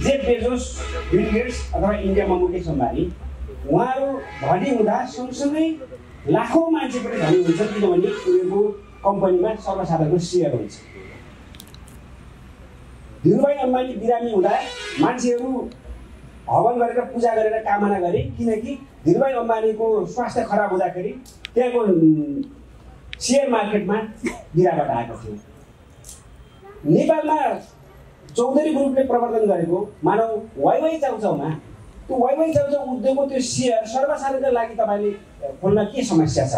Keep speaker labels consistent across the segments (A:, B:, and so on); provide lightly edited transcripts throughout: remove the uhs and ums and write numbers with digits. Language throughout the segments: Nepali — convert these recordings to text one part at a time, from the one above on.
A: जेफ बेजोस, बिल गेट्स अथवा इन्डियामा मुकेश अम्बानी उहाँहरू धनी हुँदा सँगसँगै लाखौँ मान्छे पनि धनी हुन्छन् किनभने उनीहरूको कम्पनीमा सर्वसाधारणको सेयर हुन्छ। धीरुभाइ अम्बानी बिरामी हुँदा मान्छेहरू हवन गरेर पूजा गरेर कामना गरे किनकि धीरुभाइ अम्बानीको स्वास्थ्य खराब हुँदाखेरि त्यहाँको सेयर मार्केटमा गिरावट आएको थियो। नेपालमा चौधरी ग्रुपले प्रवर्तन गरेको मानव वाइवाई चाउचाउमा त्यो वाइवाई चाउचाउ उद्योगको त्यो सेयर सर्वसाधारणको लागि तपाईँले खोल्न के समस्या छ?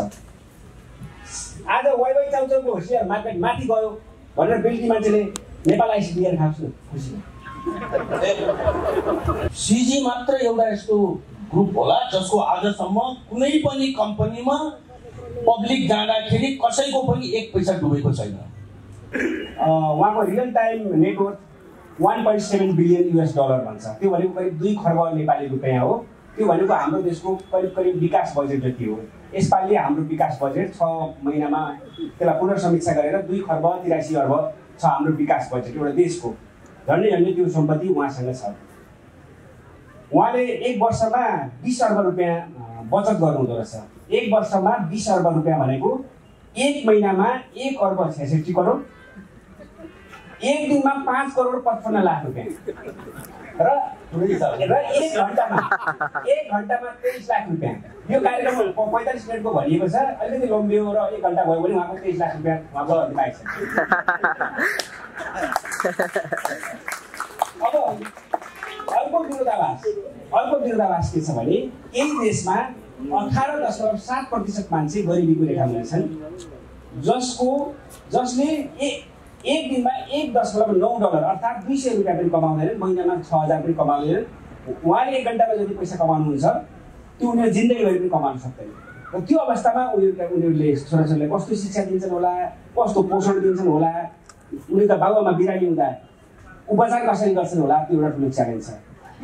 A: आज वाइवाई चाउचाउको सेयर मार्केट माथि गयो भनेर बेलुकी मान्छेले नेपाल आइसी बियर खान्छ खुसी।
B: सिजी मात्र एउटा यस्तो ग्रुप होला जसको आजसम्म कुनै पनि कम्पनीमा पब्लिक जाँदाखेरि कसैको पनि एक पैसा डुबेको छैन।
A: उहाँको real time net worth 1.7 billion US dollar भन्छ। त्यो भनेको करिब 2 खर्ब नेपाली रुपियाँ हो। त्यो भनेको हाम्रो देशको करिब विकास बजेट जति हो। यसपालि हाम्रो विकास बजेट 6 महिनामा त्यसलाई पुनर्समीक्षा गरेर 2 खर्ब 83 अर्ब छ हाम्रो विकास बजेट एउटा देशको। झन्डै त्यो सम्पत्ति उहाँसँग छ। उहाँले एक वर्षमा 20 अर्ब रुपियाँ बचत गर्नुहुँदो रहेछ। एक वर्षमा 20 अर्ब रुपियाँ भनेको एक महिनामा 1 अर्ब 66 करोड, एक दिनमा 5 करोड 55 लाख रुपियाँ र एक घन्टामा 23 लाख रुपियाँ। यो कार्यक्रम 45 मिनटको भनिएको छ, अलिकति लम्बियो र 1 घन्टा भयो भने उहाँको 23 लाख रुपियाँ उहाँको पाइन्छ। अब अर्को विरोधाभास के छ भने यही देशमा 18.7% मान्छे गरिबीको रेखामुनि छन् जसले एक दिनमा 1.9 डलर अर्थात् 200 रुपियाँ पनि कमाउँदैनन्, महिनामा 6000 पनि कमाउँदैनन्। उहाँले 1 घन्टामा जति पैसा कमाउनुहुन्छ त्यो उनीहरू जिन्दगीभरि पनि कमाउन सक्दैन। र त्यो अवस्थामा उनीहरूले छोराछोरीलाई कस्तो शिक्षा दिन्छन् होला, कस्तो पोषण दिन्छन् होला, उनीहरूका बाबुआमा बिरामी हुँदा उपचार कसरी गर्छन् होला, त्यो एउटा ठुलो च्यालेन्ज छ।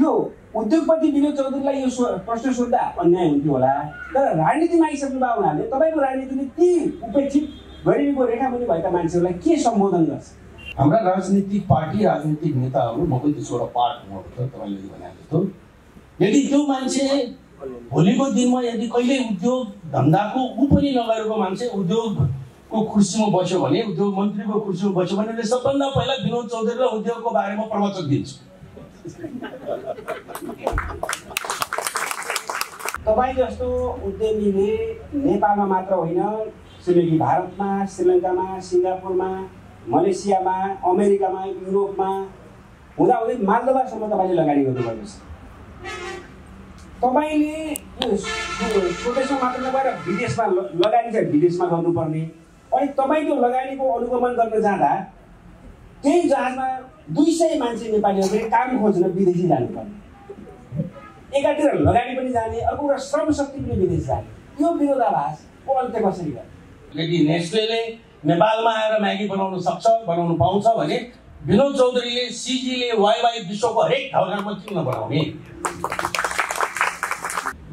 A: यो उद्योगपति विनोद चौधरीलाई यो प्रश्न सोध्दा अन्याय हुन्थ्यो होला, तर राजनीतिमा आइसक्नु भएको हुनाले तपाईँको राजनीतिले ती उपेक्षित गरिबीको रेखामुनि भएका मान्छेहरूलाई के सम्बोधन गर्छ?
B: हाम्रा राजनीतिक पार्टी राजनीतिक नेताहरू म पनि त्यसको एउटा पार्ट हुनुपर्छ। तपाईँले भने जस्तो यदि त्यो मान्छे भोलिको दिनमा यदि कहिले उद्योग धन्दाको ऊ पनि नगरेको मान्छे उद्योगको कुर्सीमा बस्यो भने, उद्योग मन्त्रीको कुर्सीमा बस्यो भने सबभन्दा पहिला विनोद चौधरीलाई उद्योगको बारेमा प्रवचन दिन्छ।
A: तपाईँ जस्तो उद्यमीले नेपालमा मात्र होइन छिमेकी भारतमा, श्रीलङ्कामा, सिङ्गापुरमा, मलेसियामा, अमेरिकामा, युरोपमा हुँदाहुँदै मालदोभासम्म तपाईँले लगानी गर्नुभएको छ। तपाईँले स्वदेशमा मात्र नभएर विदेशमा लगानी चाहिँ विदेशमा गर्नुपर्ने। अनि तपाईँ त्यो लगानीको अनुगमन गर्न जाँदा त्यही जहाजमा 200 मान्छे नेपालीहरूले काम खोज्न विदेशी जानुपर्ने। एकातिर लगानी पनि जाने, अर्को कुरा श्रम शक्ति पनि विदेश जाने। यो विरोधाभासको अन्त्य कसरी गर्ने?
B: यदि नेस्लेले नेपालमा आएर म्यागी बनाउन सक्छ, बनाउन पाउँछ भने विनोद चौधरीले, सिजीले वाइवाई विश्वको हरेक ठाउँमा किन नबनाउने?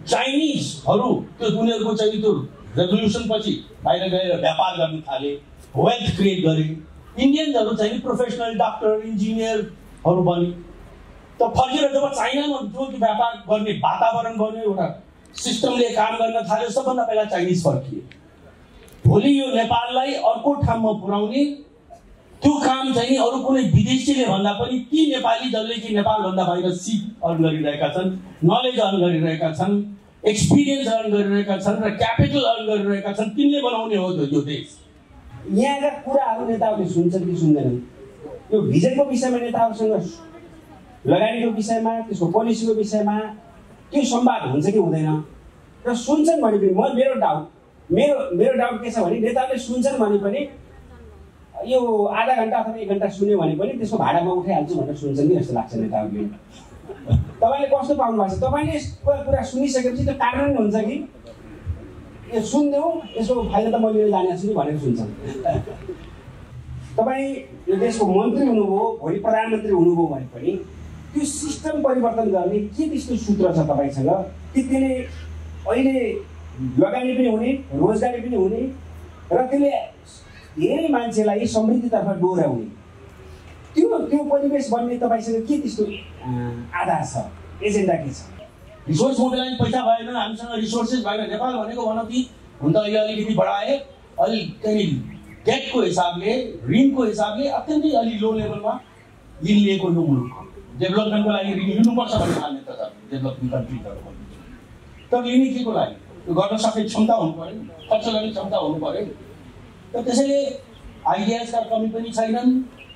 B: चाइनिजहरू त्यो उनीहरूको चाहिँ त्यो रेभोल्युसन पछि बाहिर गएर व्यापार गर्न थाले, वेल्थ क्रिएट गरे। इन्डियन्सहरू चाहिँ प्रोफेसनल डाक्टर, इन्जिनियरहरू बने। त फर्केर जब चाइनामा जो व्यापार गर्ने वातावरण बन्यो, एउटा सिस्टमले काम गर्न थाल्यो, सबभन्दा पहिला चाइनिज फर्किए। भोलि यो नेपाललाई अर्को ठाउँमा पुर्याउने त्यो काम चाहिँ अरू कुनै विदेशीले भन्दा पनि ती नेपाली जसले कि नेपालभन्दा बाहिर सिप अर्न गरिरहेका छन्, नलेज अर्न गरिरहेका छन्, एक्सपिरियन्स अर्न गरिरहेका छन् र क्यापिटल अर्न गरिरहेका छन्, तिनले बनाउने हो यो देश।
A: यहाँका कुराहरू नेताहरूले सुन्छन् कि सुन्दैनन्? यो भिजनको विषयमा नेताहरूसँग लगानीको विषयमा, त्यसको पोलिसीको विषयमा त्यो संवाद हुन्छ कि हुँदैन? र सुन्छन् भने पनि मेरो डाउट के छ भने नेताहरूले सुन्छन् भने पनि यो आधा घन्टा अथवा 1 घन्टा सुन्यो भने पनि त्यसको भाडामा उठाइहाल्छु भनेर सुन्छन् कि जस्तो लाग्छ नेताहरूले। तपाईँले कस्तो पाउनु भएको छ? तपाईँले कुरा सुनिसकेपछि त्यो कार्यान्वयन हुन्छ कि यो सुनिदेऊ, यसको फाइदा त म लिएर जाने छु नि भनेर सुन्छन्। तपाईँ यो देशको मन्त्री हुनुभयो, भोलि प्रधानमन्त्री हुनुभयो भने पनि त्यो सिस्टम परिवर्तन गर्ने के त्यस्तो सूत्र छ तपाईँसँग कि त्यसले अहिले लगानी पनि हुने, रोजगारी पनि हुने र त्यसले धेरै मान्छेलाई समृद्धितर्फ डोर्याउने? त्यो परिवेश बन्ने तपाईँसँग के त्यस्तो आधार छ, एजेन्डा के छ?
B: रिसोर्स मोबिलाइज पैसा भएन, हामीसँग रिसोर्सेस भएन। नेपाल भनेको भनौँ कि हुन त अहिले अलिकति बढाए, अलि त्यहाँनिर डेटको हिसाबले, ऋणको हिसाबले अत्यन्तै अलि लो लेभलमा ऋण लिएको यो मुलुक डेभलपमेन्टको लागि ऋण लिनुपर्छ भन्ने मान्यता छ डेभलपिङ कन्ट्रिजहरू। तर लिने के को लागि? त्यो गर्न सक्ने क्षमता हुनु पऱ्यो, खर्च गर्ने क्षमता हुनु पऱ्यो। र त्यसैले आइडियाजका कमी पनि छैनन्।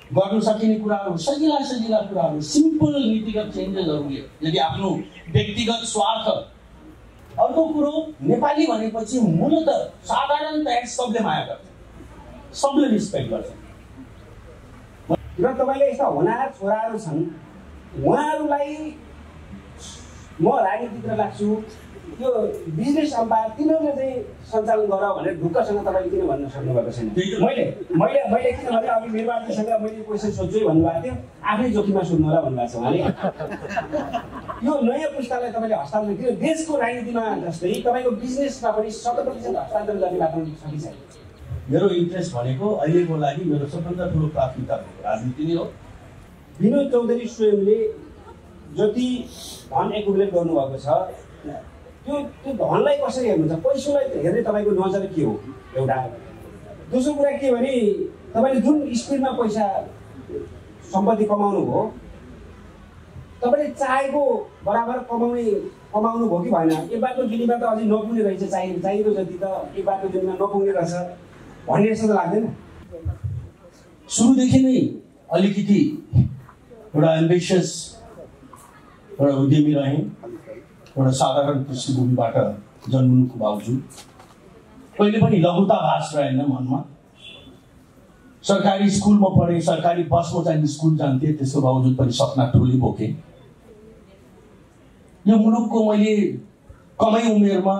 B: गर्नु सकिने कुराहरू सजिला कुराहरू, सिम्पल नीतिगत चेन्जेसहरूले यदि आफ्नो व्यक्तिगत स्वार्थ। अर्को कुरो, नेपाली भनेपछि मूलत साधारणतया सबले माया गर्छ, सबले रिस्पेक्ट गर्छ।
A: र तपाईँले यस्ता होनार छोराहरू छन्, उहाँहरूलाई म राजनीतितिर लाग्छु, यो बिजनेस अम्पायर तिनीहरूले चाहिँ सञ्चालन गर भनेर ढुक्कसँग तपाईँले किन भन्न सक्नुभएको छैन? मैले किन भने अघि निर्वाचनसँग मैले क्वेसन सोध्छु भन्नुभएको थियो, आफ्नै जोखिममा सोध्नु होला भन्नुभएको छ उहाँले। यो नयाँ पुस्तालाई तपाईँले हस्तान्तरण किन देशको राजनीतिमा जस्तै तपाईँको बिजनेसमा पनि 100% हस्तान्तरण गर्ने बाटो छ कि छैन?
B: मेरो इन्ट्रेस्ट भनेको अहिलेको लागि मेरो सबभन्दा ठुलो प्राथमिकता राजनीति नै हो।
A: विनोद चौधरी स्वयंले जति धन एकुमुलेट गर्नुभएको छ, त्यो धनलाई कसरी हेर्नुहुन्छ? पैसालाई हेर्ने तपाईँको नजर के हो? एउटा दोस्रो कुरा के भने तपाईँले जुन स्पिडमा पैसा सम्पत्ति कमाउनु भयो, तपाईँले चाहेको बराबर कमाउनु भयो कि भएन? एक बाटो जुनीमा त अझै नपुग्ने रहेछ, चाहिएको जति त एक बाटो जुनीमा नपुग्ने रहेछ भन्ने जस्तो त लाग्दैन?
B: सुरुदेखि नै अलिकति एउटा एम्बिसियस एउटा उद्यमी रहेँ। एउटा साधारण पृष्ठभूमिबाट जन्मनुको बावजुद कहिले पनि लघुताभास रहेन मनमा। सरकारी स्कुलमा पढेँ, सरकारी बसमा चाहिँ स्कुल जान्थेँ, त्यसको बावजुद पनि सपना ठुलै बोकेँ। यो मुलुकको मैले कमै उमेरमा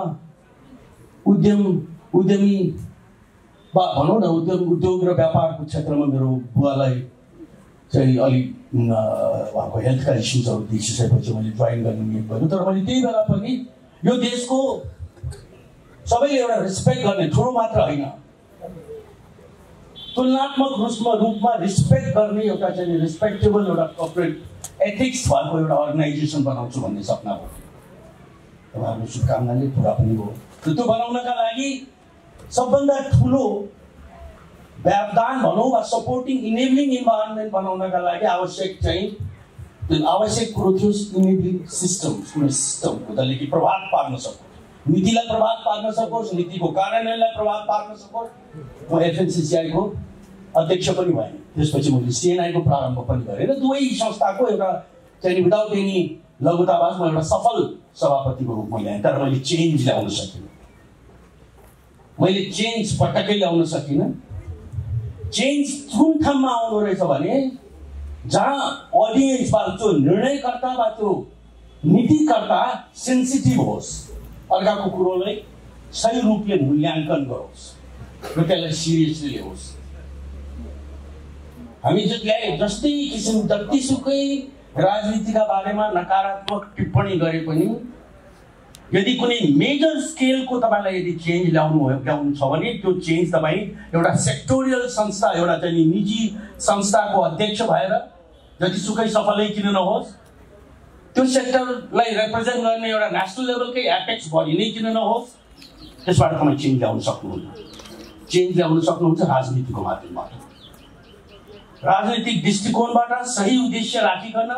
B: उद्यमी भनौँ न उद्योग र व्यापारको क्षेत्रमा मेरो बुवालाई चाहिँ अलिक उहाँको हेल्थका इस्युजहरू देखिसकेपछि मैले जोइन गर्ने नियत गरेँ। तर मैले त्यही बेला पनि यो देशको सबैले एउटा रेस्पेक्ट गर्ने, ठुलो मात्र होइन, तुलनात्मक रूपमा रिस्पेक्ट गर्ने एउटा चाहिँ रेस्पेक्टेबल एउटा कर्पोरेट एथिक्स भएको एउटा अर्गनाइजेसन बनाउँछु भन्ने सपना हो। तपाईँहरूको शुभकामनाले पुरा पनि हो। त्यो बनाउनका लागि सबभन्दा ठुलो व्यवधान भनौँ वा सपोर्टिङ इनेबलिङ इन्भाइरोमेन्ट बनाउनका लागि आवश्यक कुरो थियो इनेबलिङ सिस्टम, कुनै सिस्टम जसले कि प्रभाव पार्न सकोस्, नीतिलाई प्रभाव पार्न सकोस्, नीतिको कार्यान्वयनलाई प्रभाव पार्न सकोस्। म एफएनसिसिआईको अध्यक्ष पनि भएँ, त्यसपछि मैले सिएनआईको प्रारम्भ पनि गरेँ र दुवै संस्थाको एउटा चाहिँ विदाउट एनी लघुताभास म एउटा सफल सभापतिको रूपमा ल्याएँ। तर मैले चेन्ज ल्याउन सकिनँ, मैले चेन्ज पटक्कै ल्याउन सकिनँ। चेन्ज जुन ठाउँमा आउँदो रहेछ भने जहाँ अडियन्स वा त्यो निर्णयकर्ता वा त्यो नीतिकर्ता सेन्सिटिभ होस्, अर्काको कुरोलाई सही रूपले मूल्याङ्कन गरोस् र त्यसलाई सिरियसली ल्याओस्। हामी जस्तै किसिम जतिसुकै राजनीतिका बारेमा नकारात्मक टिप्पणी गरे पनि यदि कुनै मेजर स्केलको तपाईँलाई यदि चेन्ज ल्याउनु छ भने त्यो चेन्ज तपाईँ एउटा सेक्टोरियल संस्था, एउटा चाहिँ निजी संस्थाको अध्यक्ष भएर जतिसुकै सफलै किन नहोस्, त्यो सेक्टरलाई रिप्रेजेन्ट गर्ने एउटा नेसनल लेभलकै एपेक्स बडी नै किन नहोस्, त्यसबाट तपाईँ चेन्ज ल्याउन सक्नुहुन्छ। चेन्ज ल्याउन सक्नुहुन्छ राजनीतिको माध्यमबाट, राजनीतिक दृष्टिकोणबाट सही उद्देश्य राखिकन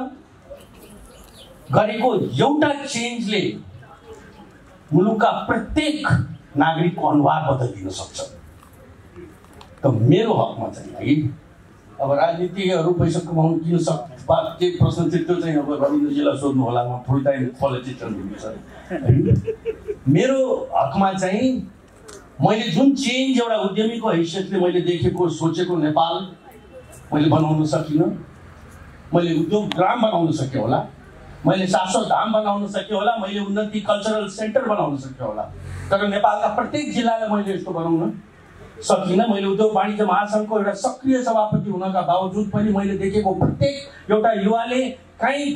B: गरेको एउटा चेन्जले मुलुकका प्रत्येक नागरिकको अनुहार बदलिदिन सक्छ। त मेरो हकमा चाहिँ है, अब राजनीतिहरू पैसा कमाउनु किन सक्छ त्यो प्रश्न चाहिँ त्यो चाहिँ अब रविन्द्रजीलाई सोध्नु होला, म फुल टाइम पोलिटिसियन हुनुहुन्छ। मेरो हकमा चाहिँ मैले जुन चेन्ज एउटा उद्यमीको हैसियतले मैले देखेको सोचेको नेपाल मैले बनाउन सकिनँ। मैले उद्योग ग्राम बनाउन सकेँ होला, मैले शाश्वत धाम बनाउन सकेँ होला, मैले उन्नति कल्चरल सेन्टर बनाउन सकेँ होला, तर नेपालका प्रत्येक जिल्लालाई मैले यस्तो बनाउन सकिनँ। मैले उद्योग वाणिज्य महासङ्घको एउटा सक्रिय सभापति हुनका बावजुद पनि मैले देखेको प्रत्येक एउटा युवाले कहीँ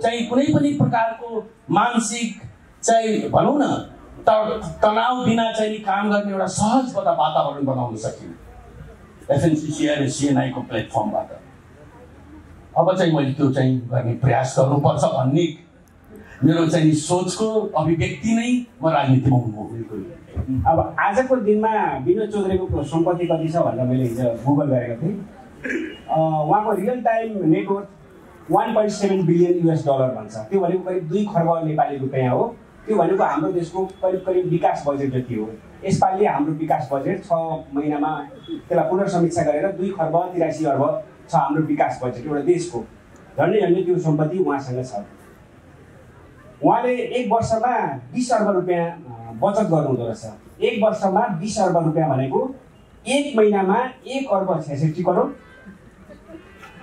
B: चाहिँ कुनै पनि प्रकारको मानसिक चाहिँ भनौँ न तनाव बिना चाहिँ काम गर्ने एउटा सहज वातावरण बनाउन सकिन्छ एफएनसिसिआई र सिएनआईको प्लेटफर्मबाट। अब चाहिँ मैले त्यो चाहिँ गर्ने प्रयास गर्नुपर्छ भन्ने मेरो चाहिँ सोचको अभिव्यक्ति नै म राजनीतिमा हुनु।
A: अब आजको दिनमा विनोद चौधरीको सम्पत्ति कति छ भनेर मैले हिजो गुगल गरेको थिएँ। उहाँको real time net worth 1.7 billion US dollar भन्छ। त्यो भनेको करिब 2 खर्ब नेपाली रुपियाँ हो। त्यो भनेको हाम्रो देशको करिब विकास बजेट जति हो। यसपालि हाम्रो विकास बजेट 6 महिनामा त्यसलाई पुनर्समीक्षा गरेर 2 खर्ब 83 अर्ब छ हाम्रो विकास बजेट एउटा देशको। झन्डै त्यो सम्पत्ति उहाँसँग छ। उहाँले एक वर्षमा 20 अर्ब रुपियाँ बचत गर्नुहुँदो रहेछ। एक वर्षमा 20 अर्ब रुपियाँ भनेको एक महिनामा 1 अर्ब 66 करोड,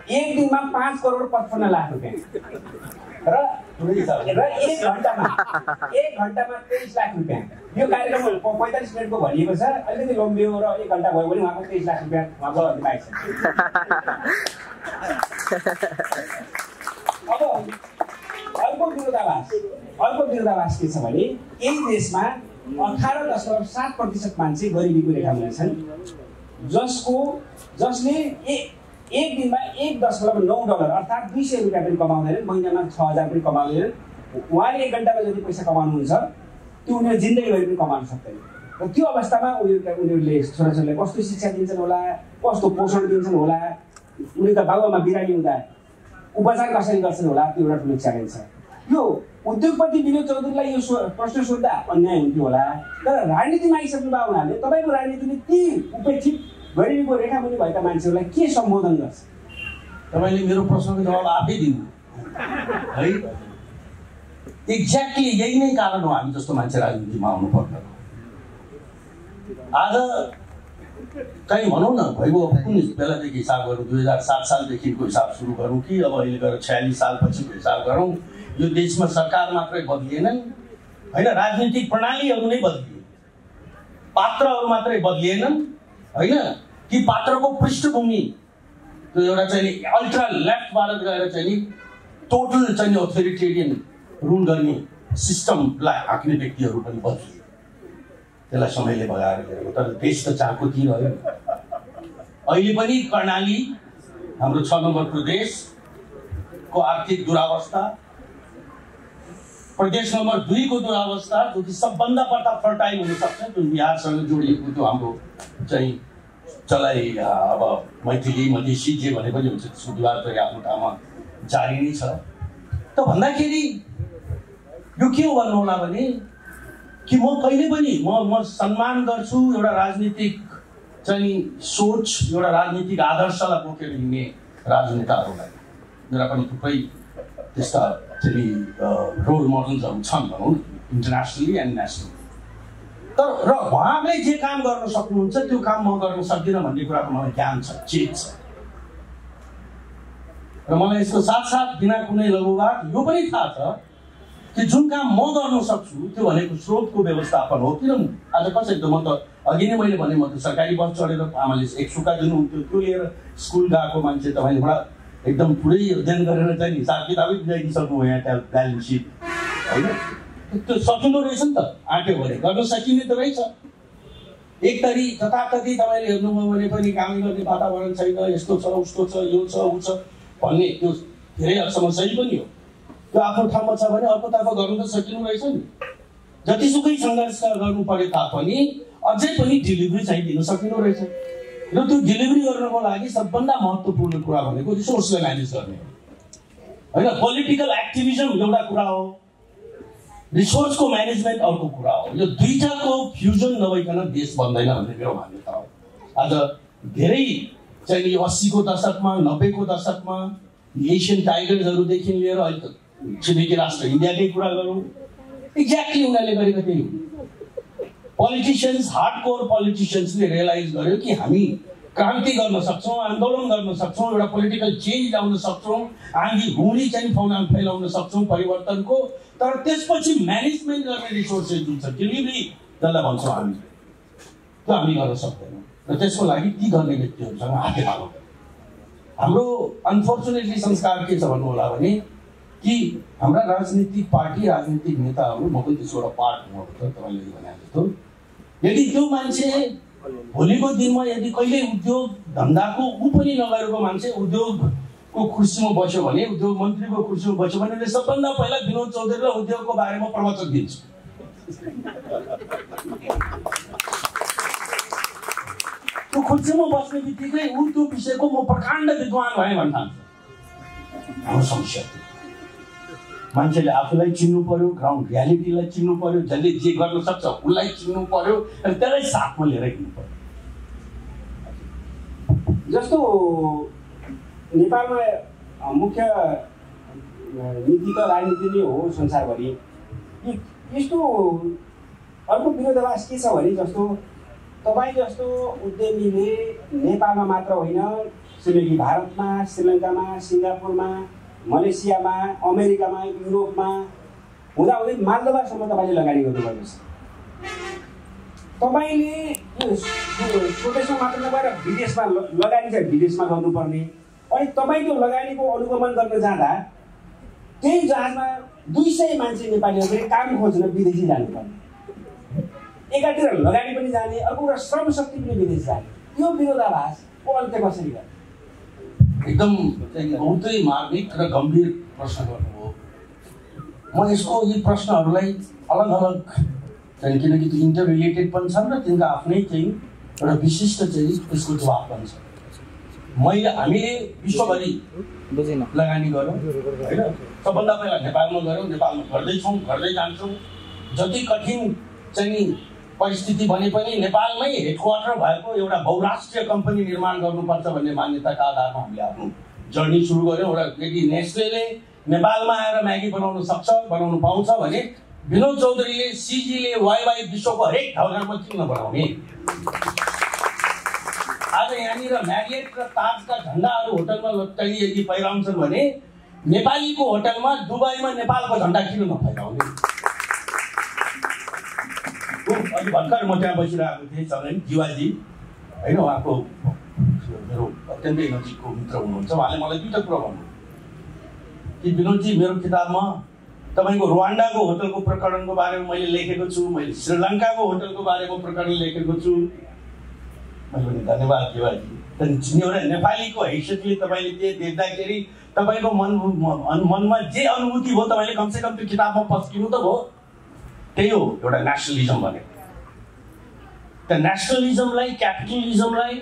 A: एक दिनमा 5 करोड 55 लाख रुपियाँ र एक घन्टामा 23 लाख रुपियाँ। यो कार्यक्रम 45 मिनटको भनिएको छ, अलिकति लम्बियो र 1 घन्टा भयो भने उहाँको 23 लाख रुपियाँ उहाँको पाइन्छ। अब अर्को विरोधाभास के छ भने यही देशमा 18.7% मान्छे गरिबीको रेखामुनि छन्, जसले एक दिनमा 1.9 डलर अर्थात् 200 रुपियाँ पनि कमाउँदैनन्, महिनामा 6000 पनि कमाउँदैनन्। उहाँले 1 घन्टामा जति पैसा कमाउनुहुन्छ त्यो उनीहरू जिन्दगीभरि पनि कमाउन सक्दैन। र त्यो अवस्थामा उनीहरूले छोराछोरीलाई कस्तो शिक्षा दिन्छन् होला, कस्तो पोषण दिन्छन् होला, उनीहरूका बाबुआमा बिरामी हुँदा उपचार कसरी गर्छन् होला, त्यो एउटा ठुलो च्यालेन्ज छ। यो उद्योगपति विनोद चौधरीलाई यो प्रश्न सोध्दा अन्याय हुन्थ्यो होला, तर राजनीतिमा आइसक्नु भएको हुनाले तपाईँको राजनीतिले ती उपेक्षित गरिबीको रेखामुनि भएका मान्छेहरूलाई के सम्बोधन गर्छ?
B: तपाईँले मेरो प्रश्नको जवाब आफै दिनु है। एक्ज्याक्टली यही नै कारण हो हामी जस्तो मान्छे राजनीतिमा आउनु पर्दैन। आज चाहिँ भनौँ न भइगयो कुन बेलादेखि हिसाब गरौँ, 2007 सालदेखिको हिसाब सुरु गरौँ कि अब अहिले गएर 46 सालपछिको हिसाब गरौँ, यो देशमा सरकार मात्रै बदलिएनन् होइन, राजनीतिक प्रणालीहरू नै बदलिए, पात्रहरू मात्रै बदलिएनन् होइन। ती पात्रको पृष्ठभूमि त्यो एउटा चाहिँ अल्ट्रा लेफ्टबाट गएर चाहिँ नि टोटल चाहिँ अथोरिटेरियन रुल गर्ने सिस्टमलाई हाँक्ने व्यक्तिहरू पनि बदलिए, त्यसलाई समयले भगाएर ल्याएको। तर देश त चाको ती रह्यो। अहिले पनि कर्णाली हाम्रो 6 नम्बर प्रदेशको आर्थिक दुरावस्था, प्रदेश नम्बर 2 को दुरावस्था, जो कि सबभन्दा बढ्ता फर्टाइल हुनसक्छ, जुन बिहारसँग जोडिएको त्यो हाम्रो चाहिँ चलाइ अब मैथिली मधेसी जे भने पनि हुन्छ त्यसको विवाद चाहिँ आफ्नो ठाउँमा जारी नै छ। त भन्दाखेरि यो के हो भन्नु होला भने कि म कहिले पनि म सम्मान गर्छु एउटा राजनीतिक चाहिँ सोच, एउटा राजनीतिक आदर्शलाई बोकेर हिँड्ने राजनेताहरूलाई। मेरा पनि थुप्रै त्यस्ता चाहिँ रोल मोडल्सहरू छन् भनौँ न, इन्टरनेसनली एन्ड नेसनली। तर र उहाँले जे काम गर्न सक्नुहुन्छ त्यो काम म गर्न सक्दिनँ भन्ने कुराको मलाई ज्ञान छ, चेत छ। र मलाई यसको साथसाथ बिना कुनै लघुवाद यो पनि थाहा छ कि जुन काम म गर्न सक्छु त्यो भनेको स्रोतको व्यवस्थापन हो। किन आज कसरी त म त अघि नै मैले भने म त सरकारी बस चढेर आमाले 1 सुक्का दिनुहुन्थ्यो, त्यो लिएर स्कुल गएको मान्छे तपाईँले बडा एकदम पुरै अध्ययन गरेर चाहिँ हिसाब किताबै बुझाइदिइसक्नु यहाँ त्यहाँ ब्यालेन्स सिट होइन। त्यो सकिँदो रहेछ नि त, आँट्यो भने गर्न सकिने त रहेछ। एक तरी जताततै तपाईँले हेर्नुभयो भने पनि काम गर्ने वातावरण छैन, यस्तो छ उस्तो छ यो छ ऊ छ भन्ने त्यो धेरै हदसम्म सही पनि हो। त्यो आफ्नो ठाउँमा छ भने अर्कोतर्फ गर्नु त सकिनु रहेछ नि। जतिसुकै सङ्घर्ष गर्नु परे तापनि अझै पनि डेलिभरी चाहिँ दिन सकिनु रहेछ। र त्यो डेलिभरी गर्नको लागि सबभन्दा महत्त्वपूर्ण कुरा भनेको रिसोर्सलाई म्यानेज गर्ने होइन। पोलिटिकल एक्टिभिजम एउटा कुरा हो, रिसोर्सको म्यानेजमेन्ट अर्को कुरा हो। यो दुईटाको फ्युजन नभइकन देश बन्दैन भन्ने मेरो मान्यता हो। आज धेरै चाहिँ यो 80 को दशकमा 90 को दशकमा एसियन टाइगर्सहरूदेखि लिएर अहिले त छिमेकी राष्ट्र इन्डियाकै कुरा गरौँ, एक्ज्याक्टली उनीहरूले गरेको त्यही हो। पोलिटिसियन्स, हार्डकोर पोलिटिसियन्सले रियलाइज गर्यो कि हामी क्रान्ति गर्न सक्छौँ, आन्दोलन गर्न सक्छौँ, एउटा पोलिटिकल चेन्ज ल्याउन सक्छौँ, आँधी हुरी चाहिँ फैलाउन सक्छौँ परिवर्तनको। तर त्यसपछि म्यानेजमेन्ट गर्ने रिसोर्सेस जुन छ, डेलिभरी जसलाई भन्छौँ हामी, त्यो हामी गर्न सक्दैनौँ। र त्यसको लागि ती गर्ने व्यक्तिहरूसँग हाते हालौँ। हाम्रो अनफर्चुनेटली संस्कार के छ भन्नु होला भने कि हाम्रा राजनीतिक पार्टी, राजनीतिक नेताहरू, म पनि त्यसको एउटा पार्ट हुनुपर्छ तपाईँले भने जस्तो, यदि त्यो मान्छे भोलिको दिनमा यदि कहिले उद्योग धन्दाको ऊ पनि नगरेको मान्छे, उद्योग को कुर्सीमा बस्यो भने, उद्योग मन्त्रीको कुर्सीमा बस्यो भने सबभन्दा पहिला विनोद चौधरीलाई उद्योगको बारेमा प्रवचन दिन्छु। त्यो कुर्सीमा बस्ने बित्तिकै ऊ त्यो विषयको म प्रकाण्ड विद्वान भएँ भन्न थाल्छ। हाम्रो समस्या मान्छेले आफूलाई चिन्नु पर्यो, ग्राउन्ड रियालिटीलाई चिन्नु पर्यो, जसले जे गर्न सक्छ उसलाई चिन्नु पर्यो, अनि त्यसलाई साथमा लिएर हिँड्नु पर्यो।
A: जस्तो नेपालमा मुख्य नीति त राजनीति नै हो संसारभरि। यस्तो अर्को विरोधाभास के छ भने, जस्तो तपाईँ जस्तो उद्यमीले नेपालमा मात्र होइन, छिमेकी भारतमा, श्रीलङ्कामा, सिङ्गापुरमा, मलेसियामा, अमेरिकामा, युरोपमा हुँदाहुँदै मालदोभासम्म तपाईँले लगानी गर्नुभएको छ। तपाईँले यो स्वदेशमा मात्र नभएर विदेशमा लगानी चाहिँ विदेशमा गर्नुपर्ने। अनि तपाईँ त्यो लगानीको अनुगमन गर्न जाँदा त्यही जहाजमा 200 मान्छे नेपालीहरूले काम खोज्न विदेशी जानुपर्ने। एकातिर लगानी पनि जाने, अर्कोतिर श्रम शक्ति पनि विदेश जाने। यो विरोधाभासको अन्त्य कसरी गर्ने?
B: एकदम बहुतै मार्मिक र गम्भीर प्रश्न गर्नुभयो। म यसको यी प्रश्नहरूलाई अलग अलग चाहिँ, किनकि त्यो इन्टर रिलेटेड पनि छन् र तिनका आफ्नै चाहिँ एउटा विशिष्ट चाहिँ त्यसको जवाब पनि छ। हामीले विश्वभरि लगानी गऱ्यौँ होइन, सबभन्दा पहिला नेपालमा गऱ्यौँ, नेपालमा गर्दैछौँ, गर्दै जान्छौँ। जति कठिन चाहिँ परिस्थिति भने पनि नेपालमै हेडक्वार्टर भएको एउटा बहुराष्ट्रिय कम्पनी निर्माण गर्नुपर्छ भन्ने मान्यताका आधारमा हामीले आफ्नो जर्नी सुरु गऱ्यौँ। र यदि नेस्लेले नेपालमा आएर म्यागी बनाउन सक्छ, बनाउनु पाउँछ भने विनोद चौधरीले, सिजीले, वाइवाई विश्वको हरेक ठाउँमा किन नबनाउने? आज यहाँनिर म्यारियट र ताजका झन्डाहरू होटलमा लट्टाई यदि फैलाउँछन् भने नेपालीको होटलमा दुबईमा नेपालको झन्डा किन नफैलाउने? अघि भर्खर म त्यहाँ बसिरहेको थिएँ सँगै जीवाजी होइन, उहाँको मेरो अत्यन्तै नजिकको मित्र हुनुहुन्छ। उहाँले मलाई दुईवटा कुरा भन्नुभयो कि विनोदजी, मेरो किताबमा तपाईँको रुवान्डाको होटलको प्रकरणको बारेमा मैले लेखेको छु, मैले श्रीलङ्काको होटलको बारेमा प्रकरण लेखेको छु। मैले भने धन्यवाद जीवाजी। एउटा नेपालीको हैसियतले तपाईँले त्यो देख्दाखेरि तपाईँको मनमा जे अनुभूति हो तपाईँले कमसेकम त्यो किताबमा पस्किनु त भयो। त्यही हो एउटा नेसनलिजम भनेको। त्यो नेसनलिजमलाई, क्यापिटलिजमलाई,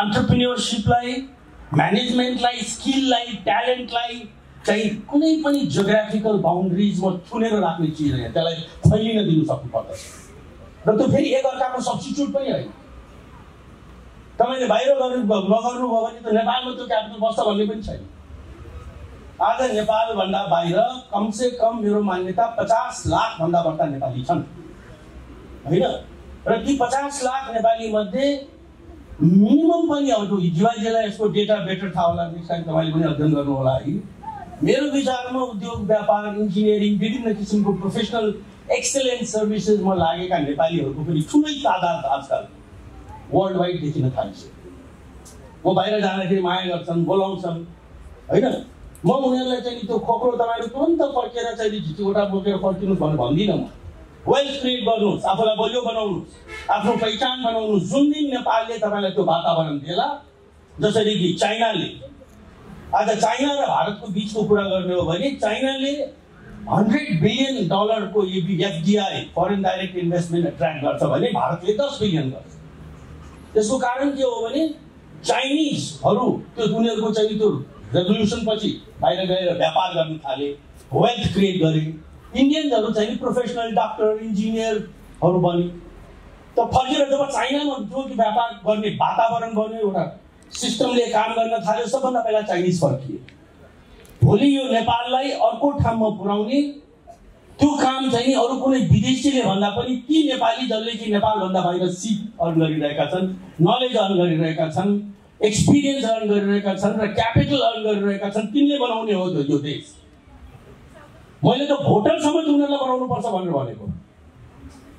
B: एन्टरप्रेन्योरसिपलाई, म्यानेजमेन्टलाई, स्किललाई, ट्यालेन्टलाई चाहिँ कुनै पनि जियोग्राफिकल बााउन्ड्रिजमा थुनेर राख्ने चिज होइन, त्यसलाई फैलिन दिनु सक्नु पर्दछ। र त्यो फेरि एकअर्काको सब्स्टिट्युट पनि होइन। तपाईँले बाहिर नगर्नुभयो भने त नेपालमा त्यो क्यापिटल बस्छ भन्ने पनि छैन। आज नेपालभन्दा बाहिर कमसे कम मेरो मान्यता 50 लाखभन्दा बढ्ता नेपाली छन् होइन। र ती 50 लाख नेपाली मध्ये मिनिमम पनि, अब जीवाजीलाई यसको डेटा बेटर थाहा होला, तपाईँले पनि अध्ययन गर्नु होला है। मेरो विचारमा उद्योग, व्यापार, इन्जिनियरिङ, विभिन्न किसिमको प्रोफेसनल एक्सेलेन्ट सर्भिसेसमा लागेका नेपालीहरूको पनि ठुलै तादाद आजकल वर्ल्ड वाइड देखिन थाल्छ। म बाहिर जाँदाखेरि माया गर्छन्, बोलाउँछन् होइन। म उनीहरूलाई चाहिँ त्यो खोक्रो तपाईँहरू तुरन्त फर्केर चाहिँ झिटिवटा बोकेर फर्किनुहोस् भनेर भन्दिनँ। म वेल्थ क्रिएट गर्नुहोस्, आफूलाई बलियो बनाउनुहोस्, आफ्नो पहिचान बनाउनुहोस्। जुन दिन नेपालले तपाईँलाई त्यो वातावरण दिएला, जसरी कि चाइनाले, आज चाइना र भारतको बिचको कुरा गर्ने हो भने चाइनाले $100 बिलियन को FDI foreign direct investment attract गर्छ भने भारतले 10 बिलियन गर्छ। त्यसको कारण के हो भने चाइनिजहरू त्यो उनीहरूको चाहिँ त्यो रेभोल्युसन पछि बाहिर गएर व्यापार गर्न थाले, वेल्थ क्रिएट गरे। इन्डियन्सहरू चाहिँ प्रोफेसनल डाक्टर, इन्जिनियरहरू बने। त फर्केर जब चाइनामा जो व्यापार गर्ने वातावरण बन्यो, एउटा सिस्टमले काम गर्न थाल्यो, सबभन्दा पहिला चाइनिज फर्किए। भोलि यो नेपाललाई अर्को ठाउँमा पुर्याउने त्यो काम चाहिँ अरू कुनै विदेशीले भन्दा पनि ती नेपाली जसले कि नेपालभन्दा बाहिर सिप अर्न गरिरहेका छन्, नलेज अर्न गरिरहेका छन्, एक्सपिरियन्स अर्न गरिरहेका छन् र क्यापिटल अर्न गरिरहेका छन्, तिनले बनाउने हो यो देश। मैले त भोटरसम्म उनीहरूलाई बनाउनु पर्छ भनेर भनेको।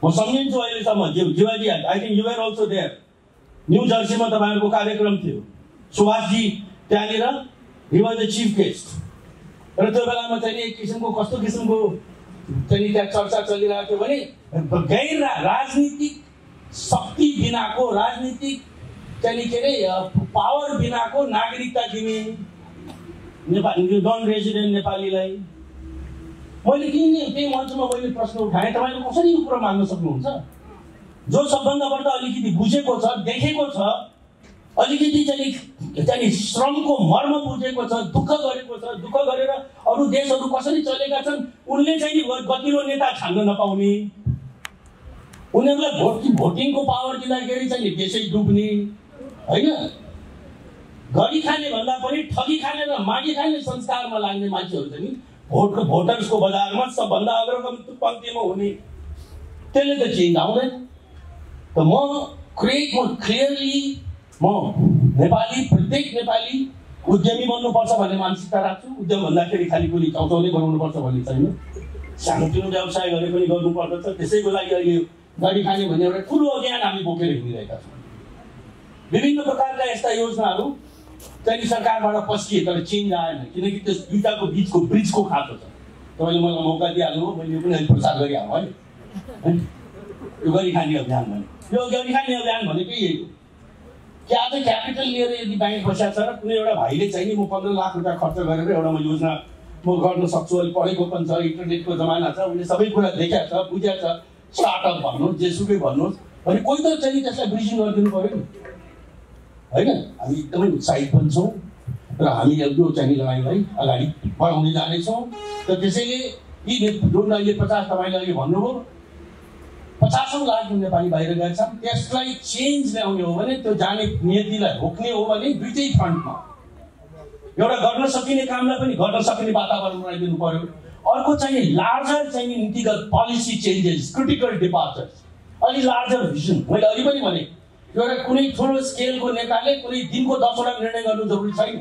B: म सम्झिन्छु अहिलेसम्म Jivaji, I think you were also there, New जर्सीमा तपाईँहरूको कार्यक्रम थियो, सुभाषजी त्यहाँनिर, he was the chief guest. र त्यो बेलामा चाहिँ एक किसिमको कस्तो किसिमको चाहिँ त्यहाँ चर्चा चलिरहेको थियो भने गैर राजनीतिक शक्ति बिनाको, राजनीतिक चाहिँ के अरे पावर बिनाको नागरिकता दिने नेपाली नन रेजिडेन्ट नेपालीलाई मैले त्यही मञ्चमा मैले प्रश्न उठाएँ, तपाईँले कसरी यो कुरा मान्न सक्नुहुन्छ? जो सबभन्दा बढ्ता अलिकति बुझेको छ, देखेको छ, अलिकति चाहिँ श्रमको मर्म बुझेको छ, दुःख गरेको छ, दुःख गरेर अरू देशहरू कसरी चलेका छन् उनले चाहिँ गतिलो नेता छान्न नपाउने, उनीहरूलाई भोटिङको पावर दिँदाखेरि चाहिँ देशै डुब्ने होइन, गरी खाने भन्दा पनि ठगी खाने र मागी खाने संस्कारमा लाग्ने मान्छेहरू चाहिँ भोटर्सको बजारमा सबभन्दा अग्रगम पङ्क्तिमा हुने, त्यसले त चेन्ज आउँदैन। त म क्लियरली नेपाली प्रत्येक नेपाली उद्यमी बन्नुपर्छ भन्ने मानसिकता राख्छु। उद्यम भन्दाखेरि खालि कुली चाउचाउनै बनाउनुपर्छ भन्ने छैन, सानोतिनो व्यवसाय गरे पनि गर्नुपर्दछ। त्यसैको लागि अहिले गरी खाने भन्ने एउटा ठुलो अभियान हामी बोकेर हिँडिरहेका छौँ। विभिन्न प्रकारका यस्ता योजनाहरू चाहिँ सरकारबाट पस्किए तर चेन्ज आएन, किनकि त्यस दुईटाको बिचको ब्रिजको खाँचो छ। तपाईँले मलाई मौका दिइहाल्नु हो, मैले पनि अहिले प्रचार गरिहाल्नु है। यो गरी खाने अभियान भने यो गरी खाने अभियान भनेकै यही हो कि आज क्यापिटल लिएर यदि ब्याङ्क बसेको छ र कुनै एउटा भाइले चाहिँ म 15 लाख रुपियाँ खर्च गरेर एउटा म योजना म गर्न सक्छु, अहिले पढेको पनि छ, इन्टरनेटको जमाना छ, उसले सबै कुरा देखाएको छ, बुझाएको छ, स्टार्टअप भन्नुहोस् जेसुकै भन्नुहोस् भने कोही त चाहिँ त्यसलाई ब्रिजिङ गरिदिनु पऱ्यो नि होइन। हामी एकदमै उत्साहित पनि छौँ र हामी यो चाहिँ लगाइलाई अगाडि बढाउँदै जानेछौँ। र त्यसैले यी जुन अहिले 50 तपाईँले अहिले भन्नुभयो 50औं लाख नेपाली बाहिर गएका छन्, त्यसलाई चेन्ज ल्याउने हो भने त्यो जाने नीतिलाई रोक्ने हो भने दुईटै फ्रन्टमा एउटा गर्न सकिने कामलाई पनि गर्न सक्ने वातावरण बनाइदिनु पर्यो। अर्को चाहिँ लार्जर चाहिँ नीतिगत पोलिसी चेन्जेस, क्रिटिकल डिपार्चर्स, अलि लार्जर भिजन। मैले अघि पनि भने एउटा कुनै ठुलो स्केलको नेताले कुनै दिनको 10वटा निर्णय गर्नु जरुरी छैन,